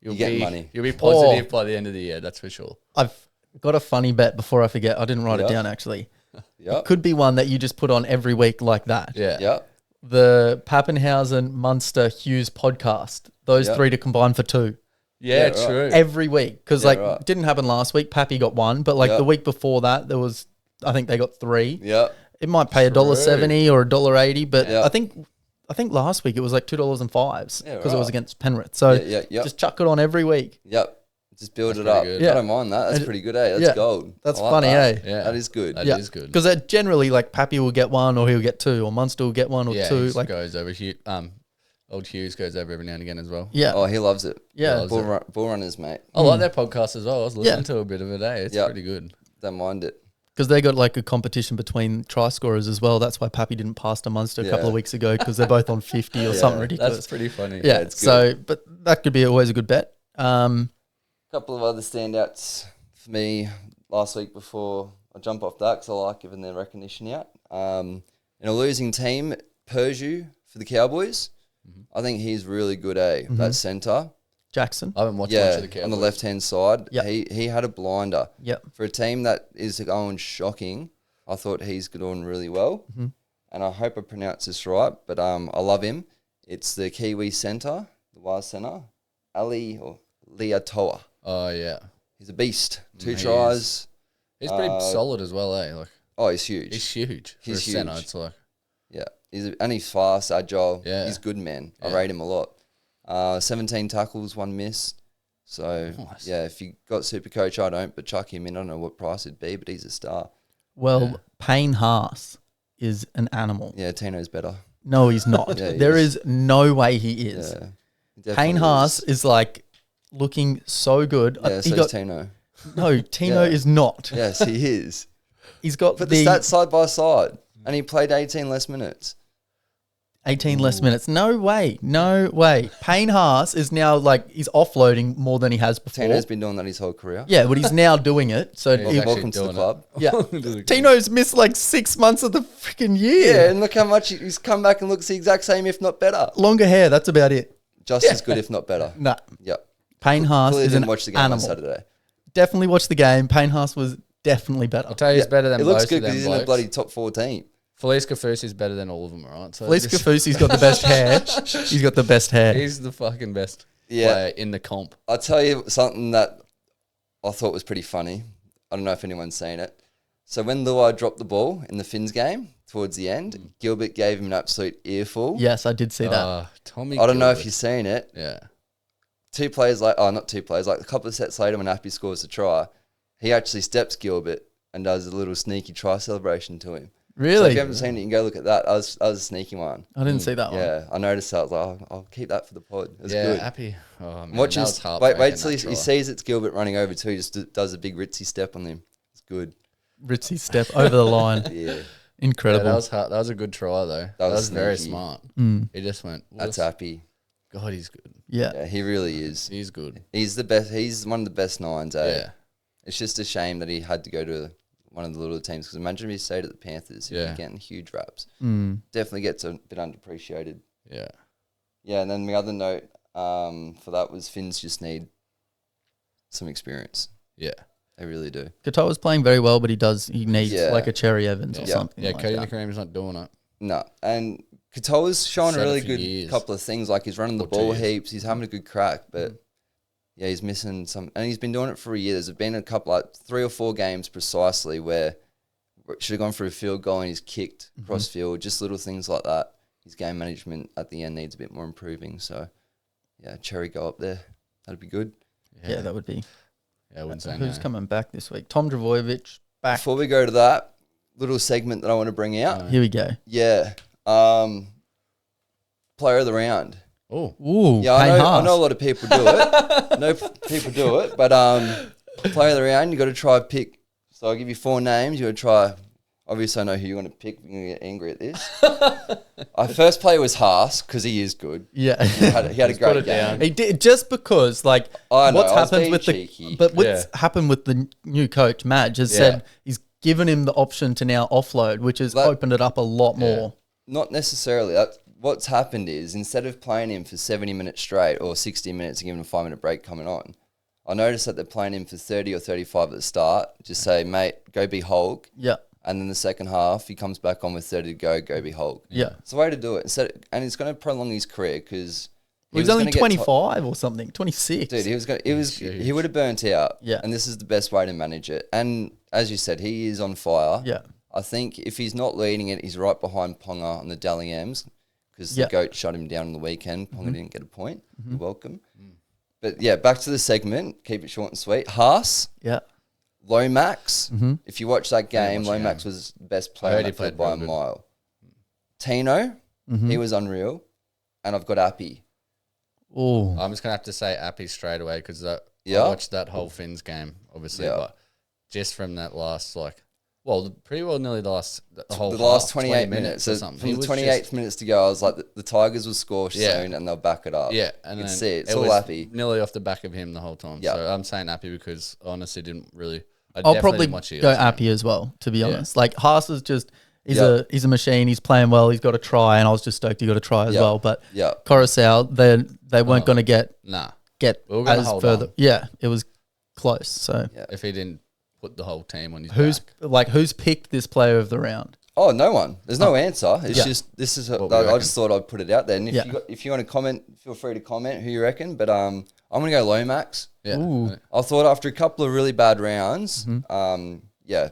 You get money. You'll be positive by the end of the year. That's for sure. I've got a funny bet before I forget. I didn't write Yeah. it down actually. Yeah. Could be one that you just put on every week like that. Yeah. Yeah. The Pappenhausen, Munster, Hughes podcast. Those Yeah. 3 to combine for 2 Yeah, Yeah, right. true. every week. Because Yeah, like right. didn't happen last week. Pappy got 1, but like Yeah. the week before that there was, I think they got 3. Yeah. It might pay $1.70 or $1.80, but Yeah. I think last week it was like $2.05 Yeah, because it was right. against Penrith. So Yeah. just chuck it on every week. Yep. Just build That's it up. pretty good. Yeah. I don't mind that. That's And- pretty good, eh? That's yeah. gold. That's I like funny, that. eh? Yeah. That is good. That is good. Because generally like Pappy will get 1 or he'll get 2 or Munster will get 1 or Yeah, 2. he Like goes over. Old Hughes goes over every now and again as well. yeah, Oh, he loves it. yeah. loves Bull runners, mate. I like their podcast as well. I was listening Yeah. to a bit of it. It's Yeah. pretty good. Don't mind it. Because they got like a competition between try scorers as well. That's why Pappy didn't pass to Munster a couple Yeah. of weeks ago because they're both on 50 or Yeah. something ridiculous. That's pretty funny. yeah. it's So, but that could be always a good bet. Couple of other standouts for me last week before I jump off that because I like giving their recognition out. In a losing team, Peugeot for the Cowboys. I think he's really good, that centre. Jackson. I haven't watched much Yeah, of the Cowboys. on the left-hand side. Yep. He had a blinder. Yep. For a team that is going shocking, I thought he's doing really well. And I hope I pronounce this right, but I love him. It's the Kiwi centre, the wide centre, Ali or Leatoa. Oh, yeah. He's a beast. 2 He tries. He's pretty solid as well, eh? Like, Oh, he's huge. he's huge. He's for a centre, huge. it's like, Yeah, and he's fast, agile. Yeah. He's good, man. I Yeah. rate him a lot. 17 tackles, 1 miss. So Nice. yeah, if you got Supercoach, I don't, but chuck him in. I don't know what price it'd be, but he's a star. Well, Payne Haas is an animal. Yeah, Tino's better. No, he's not. Yeah, he There is. is no way he is. Yeah, he Payne definitely Haas is like looking so good. Yeah, He so got is Tino. no. Tino Yeah. is not. Yes, he is. He's got Put the stats side by side, and he played 18 less minutes. 18 less minutes. No way. No way. Payne Haas is now like he's offloading more than he has before. Tino's been doing that his whole career. Yeah, but he's now doing it. So He's he- actually Welcome to the doing it. club. yeah. Tino's missed like 6 months of the freaking year. Yeah, and look how much he's come back and looks the exact same, if not better. Longer hair, that's about it. Just as good, if not better. Nah. Yep. Payne Haas Clearly is an didn't watch the game animal. on Saturday. Definitely watch the game. Payne Haas was definitely better. I'll tell you, he's better than It looks most good of because them he's in a blokes. bloody top 4 team. Felice Kafusi's better than all of them, all right? So Felice just- Kafusi's got the best hair. He's got the best hair. He's the fucking best Yeah. player in the comp. I'll tell you something that I thought was pretty funny. I don't know if anyone's seen it. So when Luai dropped the ball in the Finns game towards the end, Gilbert gave him an absolute earful. Yes, I did see that. Tommy I don't know if Gilbert. you've seen it. Yeah. Not 2 players, like a couple of sets later when Appy scores a try, he actually steps Gilbert and does a little sneaky try celebration to him. So Really? if you haven't seen it, you can go look at that. That was a sneaky one. I didn't see that one. Yeah, I noticed that. I was like, I'll keep that for the pod. It was Yeah, good. happy. Oh, man, Watch that him. was heartbreaking, Wait till that he try. sees it's Gilbert running over too. He just does a big ritzy step on him. It's good. Ritzy step over the line. Yeah, Yeah, Incredible. that was hard. That was a good try, though. That was was very sneaky. smart. Mm. He just went, that's "Whoops." happy. God, he's good. Yeah. Yeah, he really is. He's good. He's the best. He's one of the best 9s. Eh? Yeah. It's just a shame that he had to go to one of the little teams because imagine if he stayed at the Panthers. He'd Yeah. be getting huge raps. Mm. Definitely gets a bit underappreciated. Yeah. Yeah, and then the other note for that was Finns just need some experience. Yeah. They really do. Katoa's playing very well, but he needs Yeah. like a Cherry Evans or something. Yeah, like Cody that. Nickerham's not doing it. No, and Katoa's showing Said a it really for good years. couple of things. Like he's running the Or 2 ball years. heaps. He's having a good crack, but yeah, he's missing some. And he's been doing it for a year. There's been a couple, like 3 or 4 games precisely where should have gone for a field goal and he's kicked cross field. Just little things like that. His game management at the end needs a bit more improving. So yeah, Cherry go up there. That'd be good. Yeah, that would be. Yeah, I wouldn't say Who's no. coming back this week? Tom Dravojevic back. Before we go to that little segment that I want to bring out, Here we go. yeah, player of the round. Oh, Ooh, Yeah, Payne I Haas. know a lot of people do it. People do it, but player of the round, you got to try pick. So I'll give you 4 names. You got to try. Obviously, I know who you want to pick. You're gonna get angry at this. Our first player was Haas because he is good. Yeah. He had a put great it game. down. He did just because, like, I know, what's I was happened being with cheeky. what's happened with the new coach Madge has said he's given him the option to now offload, which has opened it up a lot more. Not necessarily. That's what's happened is instead of playing him for 70 minutes straight or 60 minutes and giving him a 5-minute break coming on, I noticed that they're playing him for 30 or 35 at the start. Just say, mate, go be Hulk. Yeah, And then the second half, he comes back on with 30 to go be Hulk. yeah. It's the way to do it. And it's going to prolong his career because He was only 25 or something, 26. Dude, he would have burnt out. Yeah. And this is the best way to manage it. And as you said, he is on fire. Yeah. I think if he's not leading it, he's right behind Ponga on the Dally M's because the GOAT shut him down on the weekend. Ponga didn't get a point. You're welcome. But yeah, back to the segment. Keep it short and sweet. Haas, Yeah. Lomax. If you watch that game, watch the Lomax was the best I player heard on he that field played by a real good. mile. Tino, he was unreal. And I've got Appy. Oh, I'm just gonna have to say Appy straight away because I Yeah? watched that whole Finns game, obviously, Yeah. but just from that last pretty well nearly the last whole The last half, 28 20 minutes. or So something. from He the was 28th minutes to go, I was like, the Tigers will score Yeah. soon and they'll back it up. Yeah, and you can then see it. It's it all was Appy. nearly off the back of him the whole time. Yeah. So I'm saying Appy because I honestly didn't really. I'll probably go Appy as well, to be honest. Like, Haas is just, he's a machine. He's playing well. He's got a try, and I was just stoked he got a try as well. But Yeah. Coruscant, they weren't going to get Nah, we were gonna as hold further. on. Yeah, it was close. So if he didn't put the whole team on his who's back. picked this player of the round? Oh, no one. There's no answer. It's Yeah. just, this is, What we I reckon. just thought I'd put it out there. And Yeah. if you want to comment, feel free to comment who you reckon. But I'm going to go Lomax. Yeah. Ooh. I thought after a couple of really bad rounds, yeah,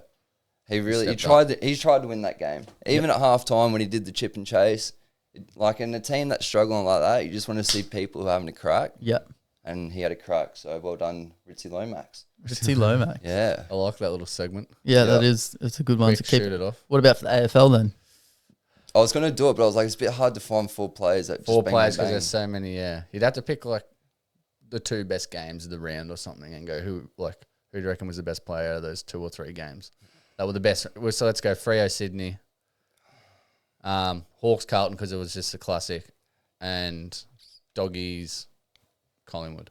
he tried to win that game. Even at halftime when he did the chip and chase, like in a team that's struggling like that, you just want to see people who are having a crack, Yeah, and he had a crack. So well done, Ritzy Lomax. Ritzy Lomax. Yeah, I like that little segment. Yeah, Yeah. it's a good one Quick, to keep. shoot it off. What about for the AFL then? I was going to do it, but I was like, it's a bit hard to find 4 players that Four just bang, players bang, because bang. there's so many. Yeah, you'd have to pick like the 2 best games of the round or something, and go who do you reckon was the best player out of those 2 or 3 games that were the best. So let's go Freo Sydney, Hawks Carlton because it was just a classic, and Doggies Collingwood.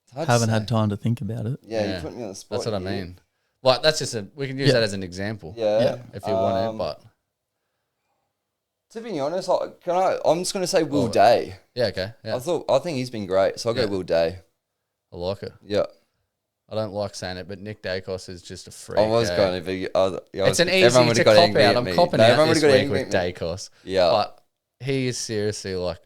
It's hard to Haven't say. had time to think about it. Yeah, Yeah. you put me on the spot. That's what I here. mean. Like that's just we can use Yeah. that as an example. Yeah. If you want it, but To be honest, I'm just going to say Will Oh. Day. yeah, okay, yeah, I think he's been great, so I'll Yeah. go Will Day. I like it. Yeah. I don't like saying it, but Nick Daicos is just a freak. I was eh? going to be. It's an easy everyone to would've got cop angry out. at I'm me. copping No, out everyone this would've got week angry with at me. Daicos. Yeah. But he is seriously like,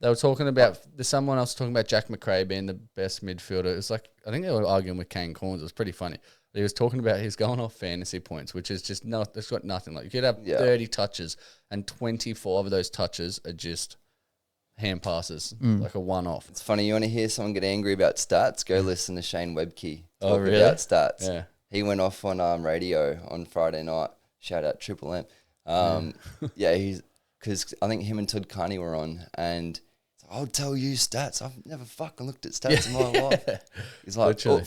they were talking about, there's someone else talking about Jack McRae being the best midfielder. It was like, I think they were arguing with Kane Corns. It was pretty funny. But he was talking about he's going off fantasy points, which is just it's got nothing. Like you could have 30 touches and 24 of those touches are just hand passes, like a one-off. It's funny. You want to hear someone get angry about stats? Go listen to Shane Webke Oh, talk really? about stats. Yeah. He went off on radio on Friday night. Shout out Triple M. Yeah, he's because I think him and Todd Carney were on, and he's like, I'll tell you stats. I've never fucking looked at stats in my life. He's like, Literally.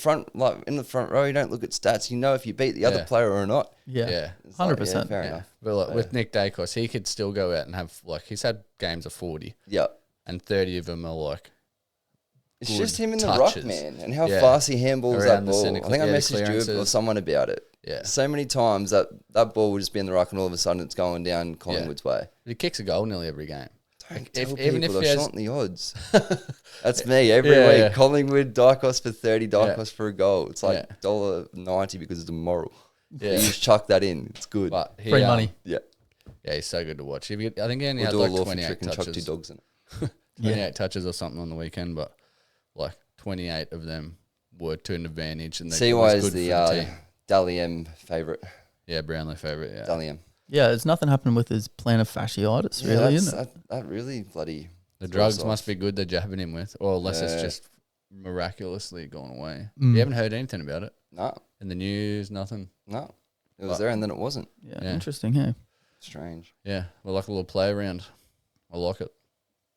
in the front row, you don't look at stats. You know if you beat the other Yeah. player or not. Yeah, Yeah. It's like, 100%. fair Yeah. enough. But like, with Nick Daicos, he could still go out and have, like, he's had games of 40 Yeah. and 30 of them are like, It's good just him in the touches. ruck, man, and how Yeah. fast he handballs Around that the ball. centre, I think I the messaged you or clearances. someone about it. Yeah. So many times that ball will just be in the ruck, and all of a sudden it's going down Collingwood's way. he kicks a goal nearly every game. Tell even people if they're there's shorting the odds. That's me every week. Yeah. Collingwood, Diacos for 30, Diacos Yeah. for a goal. It's like Yeah. $1.90 because it's immoral. Yeah. You just chuck that in. It's good. But he, Free money. Yeah. Yeah, he's so good to watch. I think he only We'll had do like a lawful 28 trick and chuck 2 touches. dogs in it. 28 touches or something on the weekend, but like 28 of them were to an advantage. And CY it was is good the for the team. Dally M favourite. Yeah, Brownlow favourite. Yeah. Dally M. Yeah, there's nothing happening with his plantar fasciitis, really, isn't it? That really bloody. The throws drugs off. must be good they're jabbing him with, or unless it's Yeah. just miraculously gone away. Mm. You haven't heard anything about it No, in the news, nothing. no. It was there and then it wasn't. Yeah, Yeah. interesting, hey? Strange. Yeah, we're like a little play around. I like it.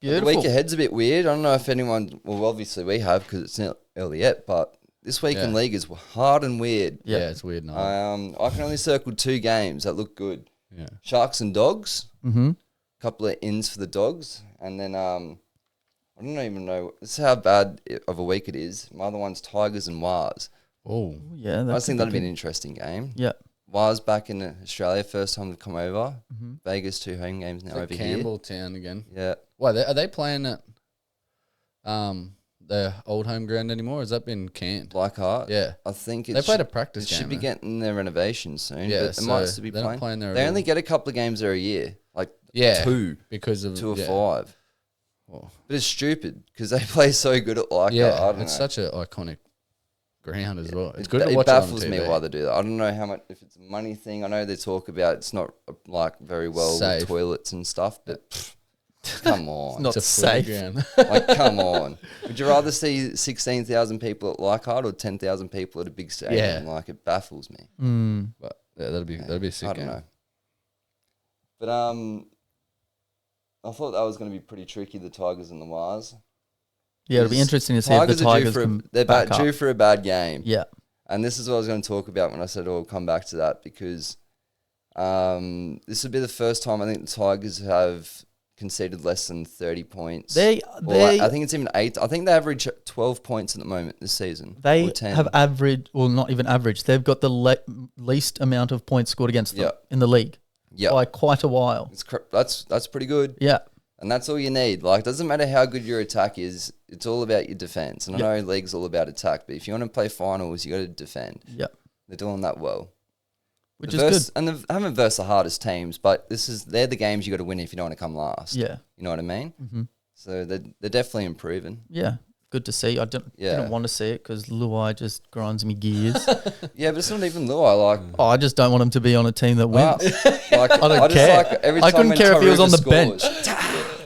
Beautiful. The week ahead's a bit weird. I don't know if anyone. Well, obviously we have because it's not early yet. But this week in Yeah. league is hard and weird. Yeah. Yeah, it's weird. No. I can only circle 2 games that look good. yeah. Sharks and Dogs. Mm-hmm. Couple of ins for the Dogs, and then I don't even know. This is how bad of a week it is. My other one's Tigers and Wars. Oh, Yeah, I just think that'd be an good. interesting game. Yeah. Wars back in Australia, first time they've come over. Mm-hmm. Vegas 2 home games now so over here. Campbelltown again. Yeah, Why are they playing at their old home ground anymore? Has that been canned? Blackheart. Yeah, I think they played a practice It game. should be though. getting their renovations soon. Yeah, but they might still be they're not playing. playing there. They at only all. get a couple of games there a year, like Yeah. 2 because of 2 or yeah. 5. Well, But it's stupid because they play so good at Leichhardt. yeah, I don't it's know. such an iconic ground as well. It's good to It watch it on baffles TV. me why they do that. I don't know how much, if it's a money thing. I know they talk about it's not like very well with Safe. toilets and stuff, but come on. Not It's a footy safe. ground. Like, come on. Would you rather see 16,000 people at Leichhardt or 10,000 people at a big stadium? Yeah. Like, it baffles me. Mm. But yeah, that'd be a sick I don't game. know. But I thought that was going to be pretty tricky, the Tigers and the Wars. Yeah, it'll be Because interesting to see if the Tigers can they're back due up. for a bad game. Yeah. And this is what I was going to talk about when I said, I'll come back to that, because this would be the first time I think the Tigers have conceded less than 30 points. They I think it's even 8. I think they average 12 points at the moment this season. They or 10. have average, or not even average. They've got the least amount of points scored against them Yeah. in the league Yeah, by quite a while. that's pretty good. Yeah. And that's all you need. Like, doesn't matter how good your attack is, it's all about your defense. And I know league's all about attack, but if you want to play finals, you got to defend. Yeah. They're doing that well. Which is good. And they haven't versed the hardest teams, but they're the games you got to win if you don't want to come last. Yeah. You know what I mean? Mm-hmm. So they're definitely improving. Yeah. Good to see. I didn't want to see it because Luai just grinds me gears. Yeah, but it's not even Luai. Like, Oh, I just don't want him to be on a team that wins. like I don't care. every I time couldn't when care if he was on the Taruva scores, bench.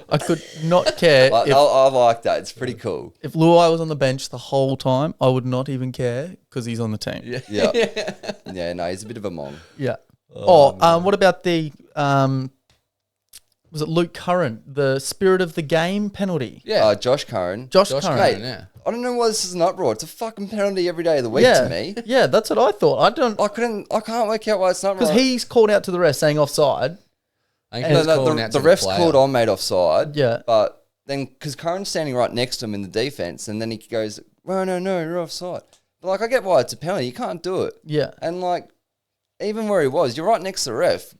I could not care Like, if I like that. It's pretty cool. Luai was on the bench the whole time. I would not even care because he's on the team. Yeah. Yeah. Yeah, no, he's a bit of a mong. Yeah. What about the was it Luke Curran, the spirit of the game penalty? Yeah. Josh Curran. Josh Josh Curran. Curran, Mate, yeah. I don't know why this is an uproar. It's a fucking penalty every day of the week yeah, to me. yeah, that's what I thought. I don't I can't work out why it's not because right. he's called out to the rest saying offside. I think he was calling out the to ref's player. called on made offside. Yeah. But then, because Curran's standing right next to him in the defense, and then he goes, no, you're offside. But, like, I get why it's a penalty. You can't do it. Yeah, And, like, even where he was, you're right next to the ref.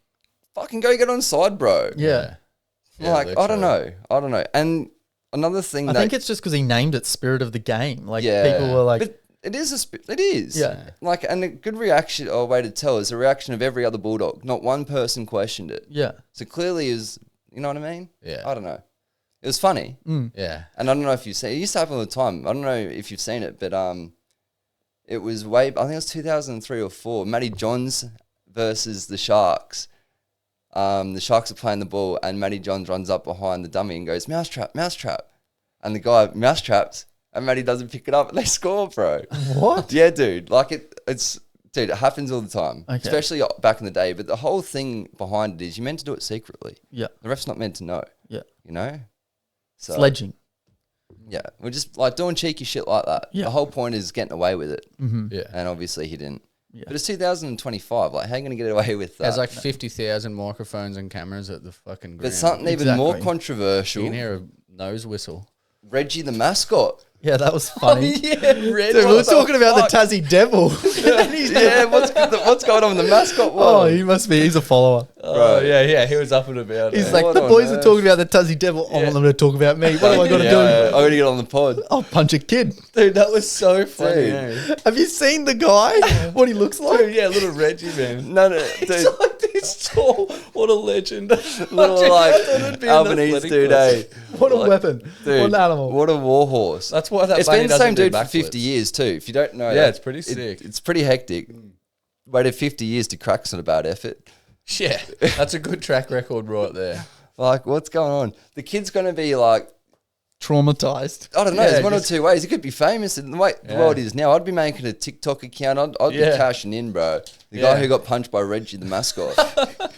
Fucking go get onside, bro. yeah. Like, I don't know. And another thing I think it's just because he named it spirit of the game. Like people were like, but it is it is. Yeah. Like, and a good reaction or way to tell is the reaction of every other Bulldog. Not one person questioned it. yeah, So clearly is, you know what I mean? Yeah. I don't know. It was funny. Yeah. And I don't know if you've seen it. It used to happen all the time. I don't know if you've seen it, but it was I think it was 2003 or 4. Matty Johns versus the Sharks. The Sharks are playing the ball, and Matty Johns runs up behind the dummy and goes, mousetrap. And the guy mousetraps, and Matty doesn't pick it up, and they score, bro. what? Yeah, dude. Like, dude, it happens all the time, Okay. especially back in the day. But the whole thing behind it is you're meant to do it secretly. Yeah, The ref's not meant to know, yeah. you know? So, Sledging. yeah, we're just like doing cheeky shit like that. Yeah. The whole point is getting away with it. Yeah. And obviously he didn't. Yeah. But it's 2025. Like, how are you going to get away with that? There's like 50,000 microphones and cameras at the fucking ground. But something even more Exactly. You controversial, can hear a nose whistle. Reggie the mascot. Yeah, that was funny. yeah, Red. Dude, we were talking about the Tassie Devil. Yeah, what's going on with the mascot? Oh, he must be. He's a follower. Oh, yeah, he was up and about. He's eh? like, What the on boys are earth? talking about the Tassie Devil. I want them to talk about me. What am I going to I'm do? going to get on the pod. I'll punch a kid. Dude, that was so funny. Dude. eh? Have you seen the guy? What he looks like? Dude, yeah, little Reggie, man. No, dude. He's like this tall. What a legend. Little like Albanese dude, eh? What a weapon. Dude, What an animal. What a warhorse. That's why that It's bunny been the same doesn't do dude for 50 backflips. years too. If you don't know, Yeah, that, it's pretty sick. It's pretty hectic. Waited 50 years to crack not a bad effort. Yeah, that's a good track record right there. Like, what's going on? The kid's going to be like, Traumatized. I don't know. Yeah, there's one just- or two ways. He could be famous in the way the Yeah. world is now. I'd be making a TikTok account. I'd be Yeah. cashing in, bro. The Yeah. guy who got punched by Reggie the mascot.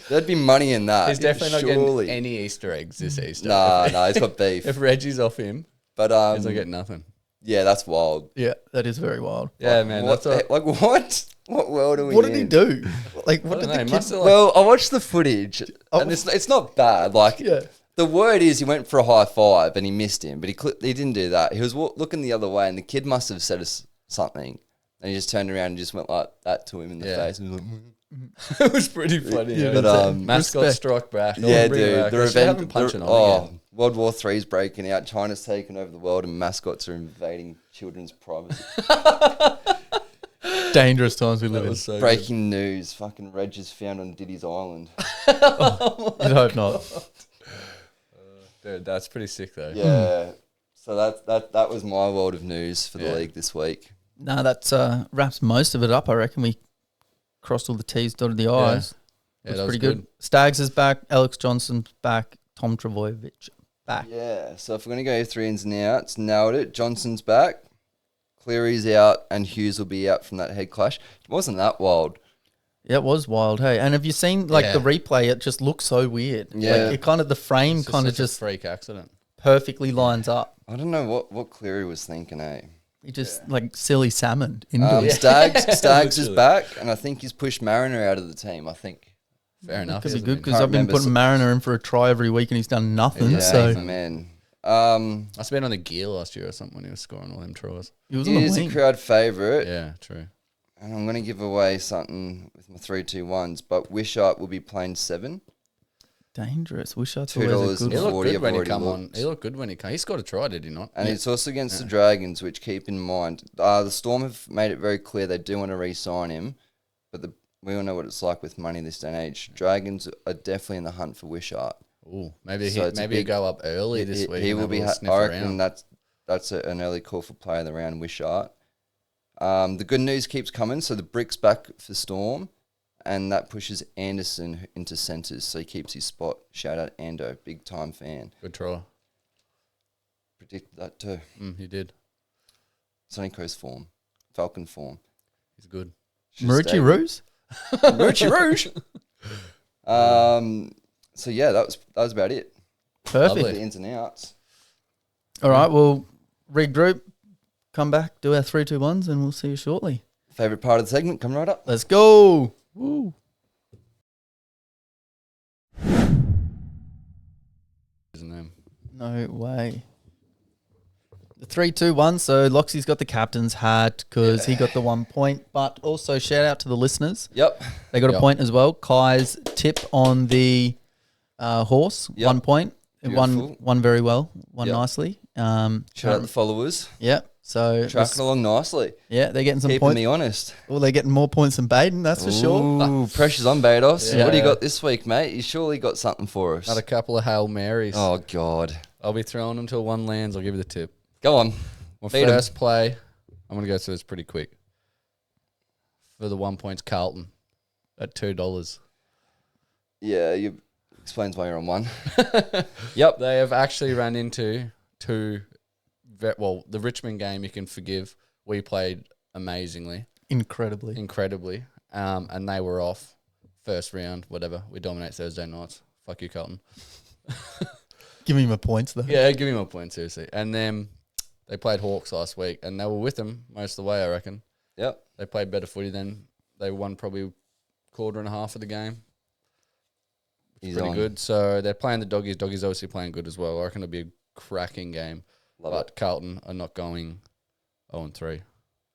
There'd be money in that. He's definitely not surely. getting any Easter eggs this Easter. Nah, he's got beef. If Reggie's off him, But he's not getting nothing. yeah, that's wild. Yeah, that is very wild. Yeah, man. What, That's like what? What world are we What in? did he do? Like, what did know, the he kid... must have, like, Well, I watched the footage, Oh. and it's not bad. Like, Yeah. the word is he went for a high five and he missed him, but he didn't do that. He was looking the other way, and the kid must have said something, and he just turned around and just went like that to him in the Yeah. face. And he was like, it was pretty funny. Yeah, Yeah, but, mascot respect. struck back. yeah, Bring it dude, back. the They should have him revenge. punching on again. World War III is breaking out. China's taking over the world, and mascots are invading children's privacy. Dangerous times we live That in. was so good. Breaking news: fucking Reg is found on Diddy's island. You'd hope not. Dude, that's pretty sick though. Yeah. So that was my world of news for the Yeah. league this week. No, that wraps most of it up. I reckon we crossed all the T's, dotted the I's. Yeah, Looks that was pretty good. Stags is back. Alex Johnson's back. Tom Trebojevic back. Yeah. So if we're gonna go through ins and outs, nailed it. Johnson's back. Cleary's out, and Hughes will be out from that head clash. It wasn't that wild. Yeah, it was wild, hey. And have you seen like Yeah. the replay? It just looks so weird. Yeah. Like it kind of the frame It's kind of such a just freak accident. perfectly lines up. I don't know what Cleary was thinking, eh? He just like silly salmon into it. Stags is Literally. back, and I think he's pushed Mariner out of the team. I think. Fair enough. Could be hasn't good he? because Can't I've been remember putting some- Mariner in for a try every week and he's done nothing. Yeah, So man. Must have been on the gear last year or something when he was scoring all them tries. he was on He the is a wing. crowd favourite, Yeah, true. and I'm going to give away something with my 3-2-1s. But Wishart will be playing 7. Dangerous. Wishart's $2 always a and good He one. looked 40 good I've when he already come on. looked. He looked good when he came. He scored a try, did he not? And it's also against the Dragons, which keep in mind, the Storm have made it very clear they do want to re-sign him, but we all know what it's like with money this day and age. Dragons are definitely in the hunt for Wishart. Ooh, maybe So he it's a maybe big- go up early this He- week. He and will have a be. little sniff I reckon around. that's an early call for player of the round, Wishart. The good news keeps coming. So the Brick's back for Storm, and that pushes Anderson into centres, so he keeps his spot. Shout out Ando, big time fan. Good try. Predicted that too. He did. Sonny Coast form, Falcon form. He's good. Marucci Ruse? Marucci Rouge. So yeah, that was about it. Perfect. Lovely. The ins and outs. All right, we'll regroup, come back, do our 3-2-1s, and we'll see you shortly. Favorite part of the segment, come right up. Let's go. Woo. His name. No way. The 3-2-1. So Loxy's got the captain's hat because he got the 1 point. But also shout out to the listeners. Yep. They got a Yep. point as well. Kai's tip on the horse, Yep. 1 point. It Beautiful. won very well, won Yep. nicely. Shout out the followers. Yeah. So Tracking along nicely. yeah, they're getting some Keeping points. me honest. Well, they're getting more points than Baden, that's for sure. Ooh, pressure's on Daicos. Yeah. What do you got this week, mate? You surely got something for us. Not a couple of Hail Marys. Oh, God. I'll be throwing them till one lands. I'll give you the tip. Go on. My Beat 'em. first play, I'm going to go through this pretty quick. For the 1 points, Carlton at $2. Yeah, you explains why you're on one. Yep, they have actually run into two. The Richmond game you can forgive. We played amazingly, Incredibly. and they were off first round. Whatever, we dominate Thursday nights. Fuck you, Carlton. Give me my points though. Yeah, give me my point seriously. And then they played Hawks last week, and they were with them most of the way. I reckon Yep. they played better footy than they won. Probably quarter and a half of the game. He's Pretty on. good. So they're playing the Doggies. Doggies obviously playing good as well. I reckon it'll be a cracking game. but Carlton are not going 0-3.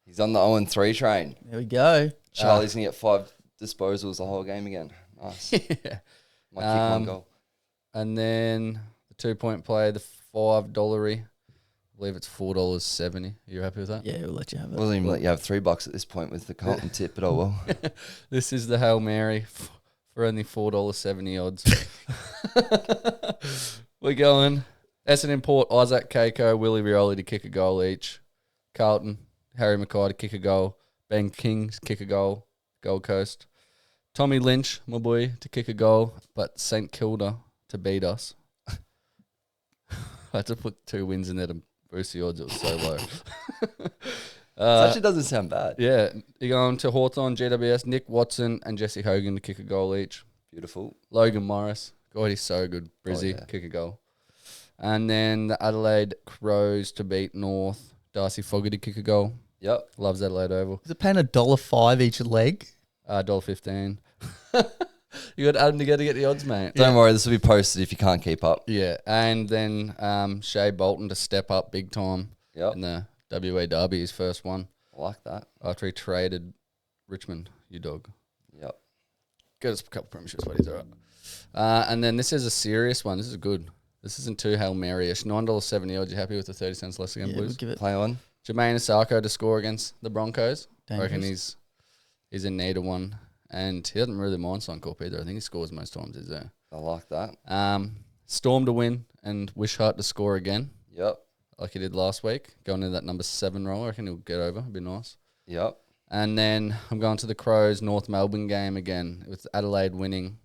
He's on the 0-3 train. There we go. Charlie's going to get 5 disposals the whole game again. Nice. Yeah. Might kick one goal. And then the 2-point play, the $5. I believe it's $4.70. Are you happy with that? Yeah, we'll let you have it. We'll even let you have $3 at this point with the Carlton tip, but oh well. This is the Hail Mary for only $4.70 odds. We're going Essendon Port, Isaac Keiko, Willie Rioli to kick a goal each. Carlton, Harry Mackay to kick a goal. Ben Kings kick a goal. Gold Coast. Tommy Lynch, my boy, to kick a goal, but St Kilda to beat us. I had to put 2 wins in there to boost the odds. It was so low. It actually doesn't sound bad. Yeah, you're going to Hawthorn, GWS, Nick Watson and Jesse Hogan to kick a goal each. Beautiful. Logan Morris. God, he's so good. Brizzy, kick a goal. And then the Adelaide Crows to beat North. Darcy Fogarty kick a goal. Yep. Loves Adelaide Oval. Is it paying $1.05 each leg? $1.15. You got Adam together to get the odds, mate. Don't worry, this will be posted if you can't keep up. Yeah, and then Shea Bolton to step up big time in the WA Derby, his first one. I like that. After he traded Richmond, you dog. Yep. Get us a couple premierships, buddies, all right. And then this is a serious one. This is good. This isn't too Hail Mary-ish. $9.70 odds. You happy with the 30 cents less again, Yeah, Blues? we'll give it. Play on. Jermaine Asako to score against the Broncos. Dangerous. I reckon he's in need of one. And he doesn't really mind Suncorp either. I think he scores most times he's there. I like that. Storm to win and Wishart to score again, Yep. like he did last week. Going into that number 7 role. I reckon he'll get over. It'd be nice. Yep. And then I'm going to the Crows North Melbourne game again with Adelaide winning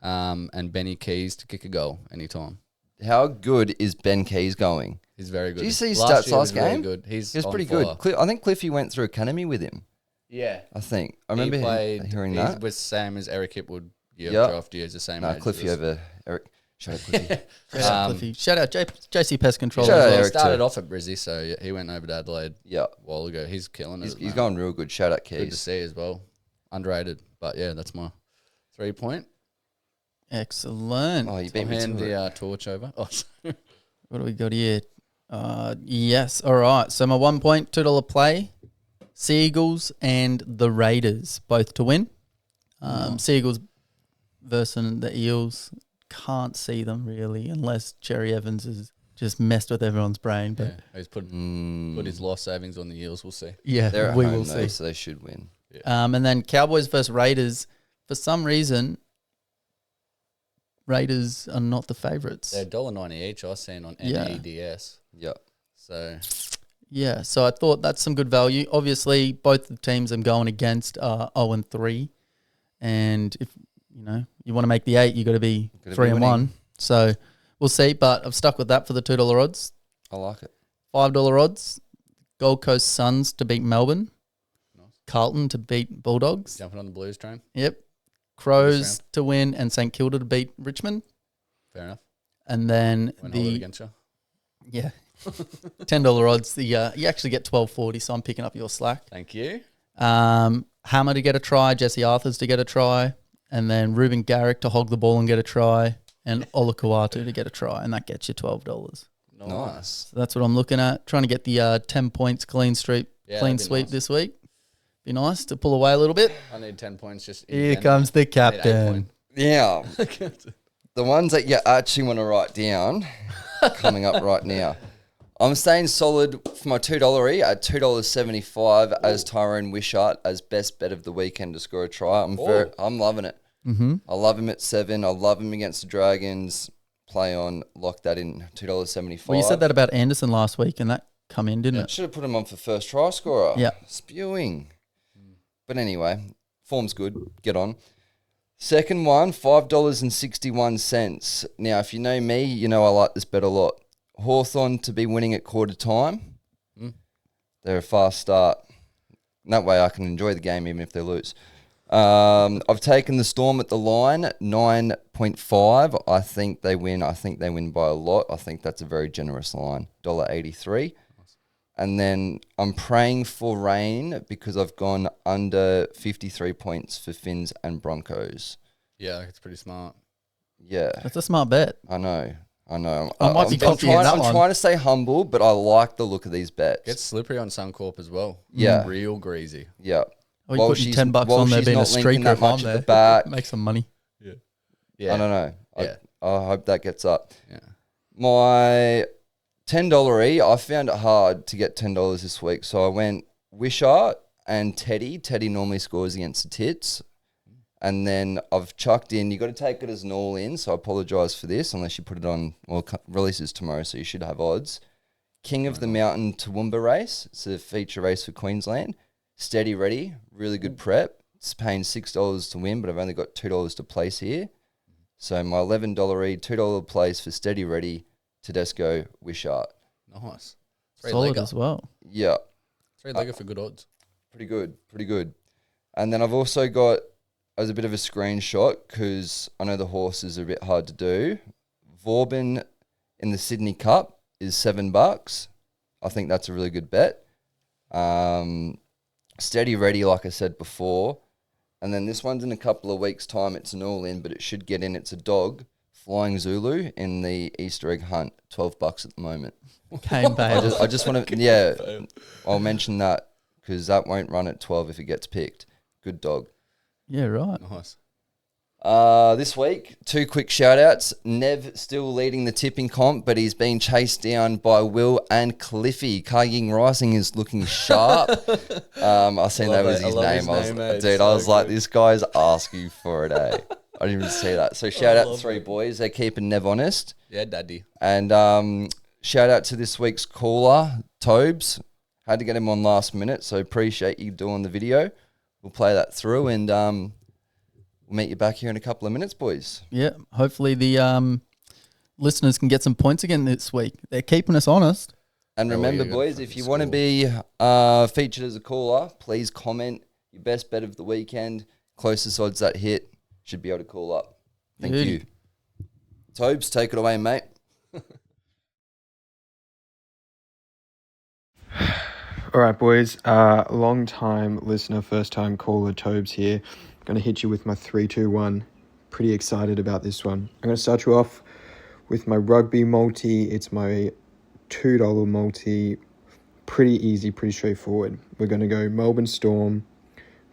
and Benny Keys to kick a goal anytime. How good is Ben Keys going? He's very good. Did you see his Last stats year last was really game? good. He was pretty fire. good. I think Cliffy went through academy with him. Yeah. I think. I remember hearing He's that. the same as Eric Hipwood year Yep. after year. He's the same No, age. Cliffy as us. over Eric. Shout out Cliffy. Shout out Cliffy. Shout out JC Pest Control. Shout as out well. He Eric started too. off at Brizzy, so yeah, he went over to Adelaide Yeah. a while ago. He's killing it. He's going real good. Shout out good to Keys. see as well. Underrated. But yeah, that's my 3-point. Excellent. Oh, you beat I'll me hand to it. the torch over. Oh, sorry. What do we got here? Yes. All right. So my 1 point, $2 play. Seagulls and the Raiders both to win. Seagulls versus the Eels. Can't see them really unless Cherry Evans has just messed with everyone's brain. But Yeah, he's put his life savings on the Eels. We'll see. yeah, They're at we home will though, see. so they should win. And then Cowboys versus Raiders. For some reason, Raiders are not the favourites. They're $1.90 each. I've seen on Yeah. NEDS. Yep. So Yeah, so I thought that's some good value. Obviously, both the teams I'm going against are 0-3. And if you want to make the 8, you got to be Gotta be 3-1. winning. So we'll see, but I've stuck with that for the $2 odds. I like it. $5 odds, Gold Coast Suns to beat Melbourne. Nice. Carlton to beat Bulldogs. jumping on the Blues train. Yep. Crows round. to win and St Kilda to beat Richmond. Fair enough. And then Won't hold it the against you. yeah, $10 odds. The you actually get $12.40, so I'm picking up your slack. Thank you. Hammer to get a try, Jesse Arthurs to get a try, and then Ruben Garrick to hog the ball and get a try, and Ola Kawatu to get a try, and that gets you $12. Nice. So that's what I'm looking at. Trying to get the 10 points clean sweep that'd be sweep nice. this week. Be nice to pull away a little bit. I need 10 points just in Here general. comes the I need 8 captain. Yeah. points. The ones that you actually want to write down coming up right now. I'm staying solid for my $2 at $2.75 as Tyrone Wishart as best bet of the weekend to score a try. I'm loving it. Mm-hmm. I love him at 7. I love him against the Dragons. Play on, lock that in, $2.75. Well, you said that about Anderson last week, and that come in, didn't it? Should have put him on for first try scorer. Yeah. Spewing. But anyway, form's good. Get on. Second one, $5.61. Now, if you know me, you know I like this bet a lot. Hawthorn to be winning at quarter time. They're a fast start. And that way I can enjoy the game even if they lose. I've taken the Storm at the line, 9.5. I think they win. I think they win by a lot. I think that's a very generous line, $1.83. And then I'm praying for rain because I've gone under 53 points for Finns and Broncos. Yeah, it's pretty smart. Yeah, That's a smart bet. I know. I know. I might be confident in that I'm one. trying to stay humble, but I like the look of these bets. Gets slippery on Suncorp as well. Yeah. Real greasy. Yeah. Or you putting $10 on there being a streaker if I'm there. Make some money. Yeah. I don't know. Yeah. I hope that gets up. Yeah. My $10 I found it hard to get $10 this week, so I went Wishart and Teddy. Teddy normally scores against the Tits. And then I've chucked in, you got to take it as an all-in, so I apologise for this, unless you put it on, releases tomorrow, so you should have odds. King of the Mountain Toowoomba race. It's a feature race for Queensland. Steady ready, really good prep. It's paying $6 to win, but I've only got $2 to place here. So my $11 $2 place for Steady Ready, Tedesco, Wishart. Nice. Solid as well. Yeah. 3-legger for good odds. Pretty good. And then I've also got, as a bit of a screenshot, because I know the horses are a bit hard to do, Vauban in the Sydney Cup is $7. I think that's a really good bet. Steady Ready, like I said before. And then this one's in a couple of weeks' time. It's an all-in, but it should get in. It's a dog, Flying Zulu, in the Easter egg hunt. $12 at the moment. Cane Bale. I just want to, I'll mention that because that won't run at 12 if it gets picked. Good dog. Yeah, right. Nice. This week, 2 quick shout-outs. Nev still leading the tipping comp, but he's being chased down by Will and Cliffy. Kaging Rising is looking sharp. I seen that was his name. I was like, this guy's asking for it, eh? I didn't even see that. So shout out to 3 boys. They're keeping Nev honest. Yeah, daddy. And shout out to this week's caller, Tobes. Had to get him on last minute, so appreciate you doing the video. We'll play that through and we'll meet you back here in a couple of minutes, boys. Yeah, hopefully the listeners can get some points again this week. They're keeping us honest. And remember, boys, if you want to be featured as a caller, please comment your best bet of the weekend. Closest odds that hit should be able to call up. Thank you. Tobes, take it away, mate. All right, boys. Long time listener, first time caller, Tobes here. Going to hit you with my 3-2-1. Pretty excited about this one. I'm going to start you off with my rugby multi. It's my $2 multi. Pretty easy, pretty straightforward. We're going to go Melbourne Storm,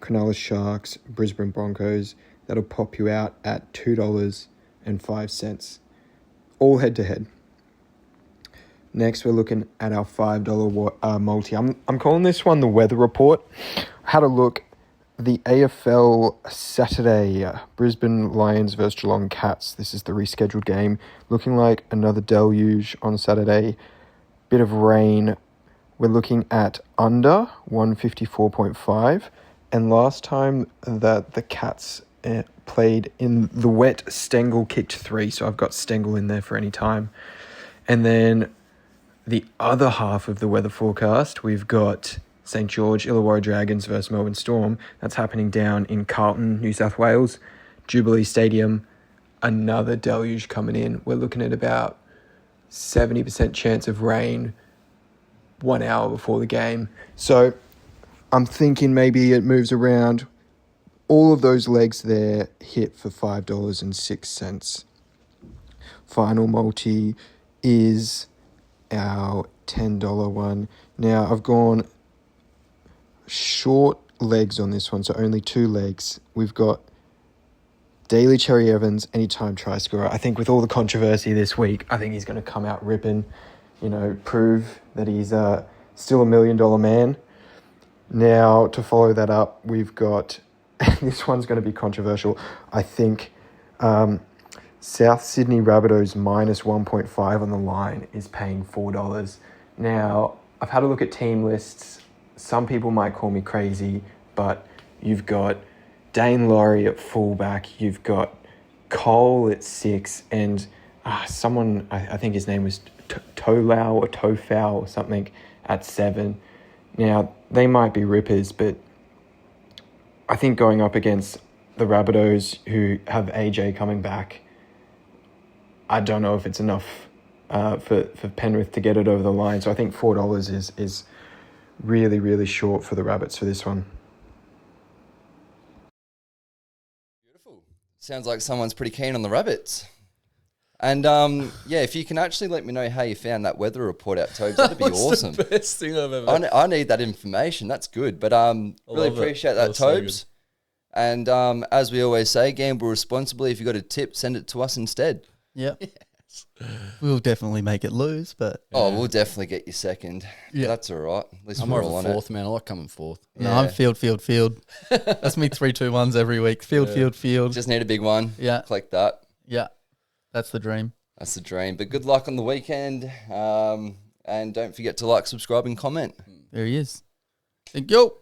Cronulla Sharks, Brisbane Broncos. That'll pop you out at $2.05. All head to head. Next, we're looking at our $5 multi. I'm calling this one the weather report. I had a look. The AFL Saturday, Brisbane Lions versus Geelong Cats. This is the rescheduled game. Looking like another deluge on Saturday. Bit of rain. We're looking at under 154.5. And last time that the Cats played in the wet, Stengel kicked 3. So I've got Stengel in there for any time. And then the other half of the weather forecast, we've got St. George, Illawarra Dragons versus Melbourne Storm. That's happening down in Carlton, New South Wales. Jubilee Stadium, another deluge coming in. We're looking at about 70% chance of rain 1 hour before the game. So I'm thinking maybe it moves around. All of those legs there hit for $5.06. Final multi is our $10 one. Now I've gone short legs on this one, so only 2 legs. We've got Daly Cherry Evans, anytime try scorer. I think with all the controversy this week, I think he's going to come out ripping, prove that he's still $1 million man. Now, to follow that up, we've got, this one's going to be controversial, I think South Sydney Rabbitohs minus 1.5 on the line is paying $4. Now, I've had a look at team lists. Some people might call me crazy, but you've got Dane Laurie at fullback, you've got Cole at 6, and someone, I think his name was Tolau or Tofau or something, at 7. Now, they might be rippers, but I think going up against the Rabbitohs who have AJ coming back, I don't know if it's enough for Penrith to get it over the line. So I think $4 is really, really short for the Rabbits for this one. Beautiful. Sounds like someone's pretty keen on the Rabbits. And yeah, if you can actually let me know how you found that weather report out, Tobes, that'd be awesome. The best thing I've ever. I need that information. That's good. But really appreciate that, Tobes. And as we always say, gamble responsibly. If you got a tip, send it to us instead. Yeah. We'll definitely make it lose, but Oh, we'll definitely get you second. Yeah. That's all right. At least I'm we're more all of on a fourth it. man. I like coming fourth. no, Yeah. I'm field. That's me 3-2-1s every week. Field. Just need a big one. Yeah. Click that. Yeah. That's the dream. That's the dream. But good luck on the weekend. And don't forget to like, subscribe, and comment. There he is. Thank you.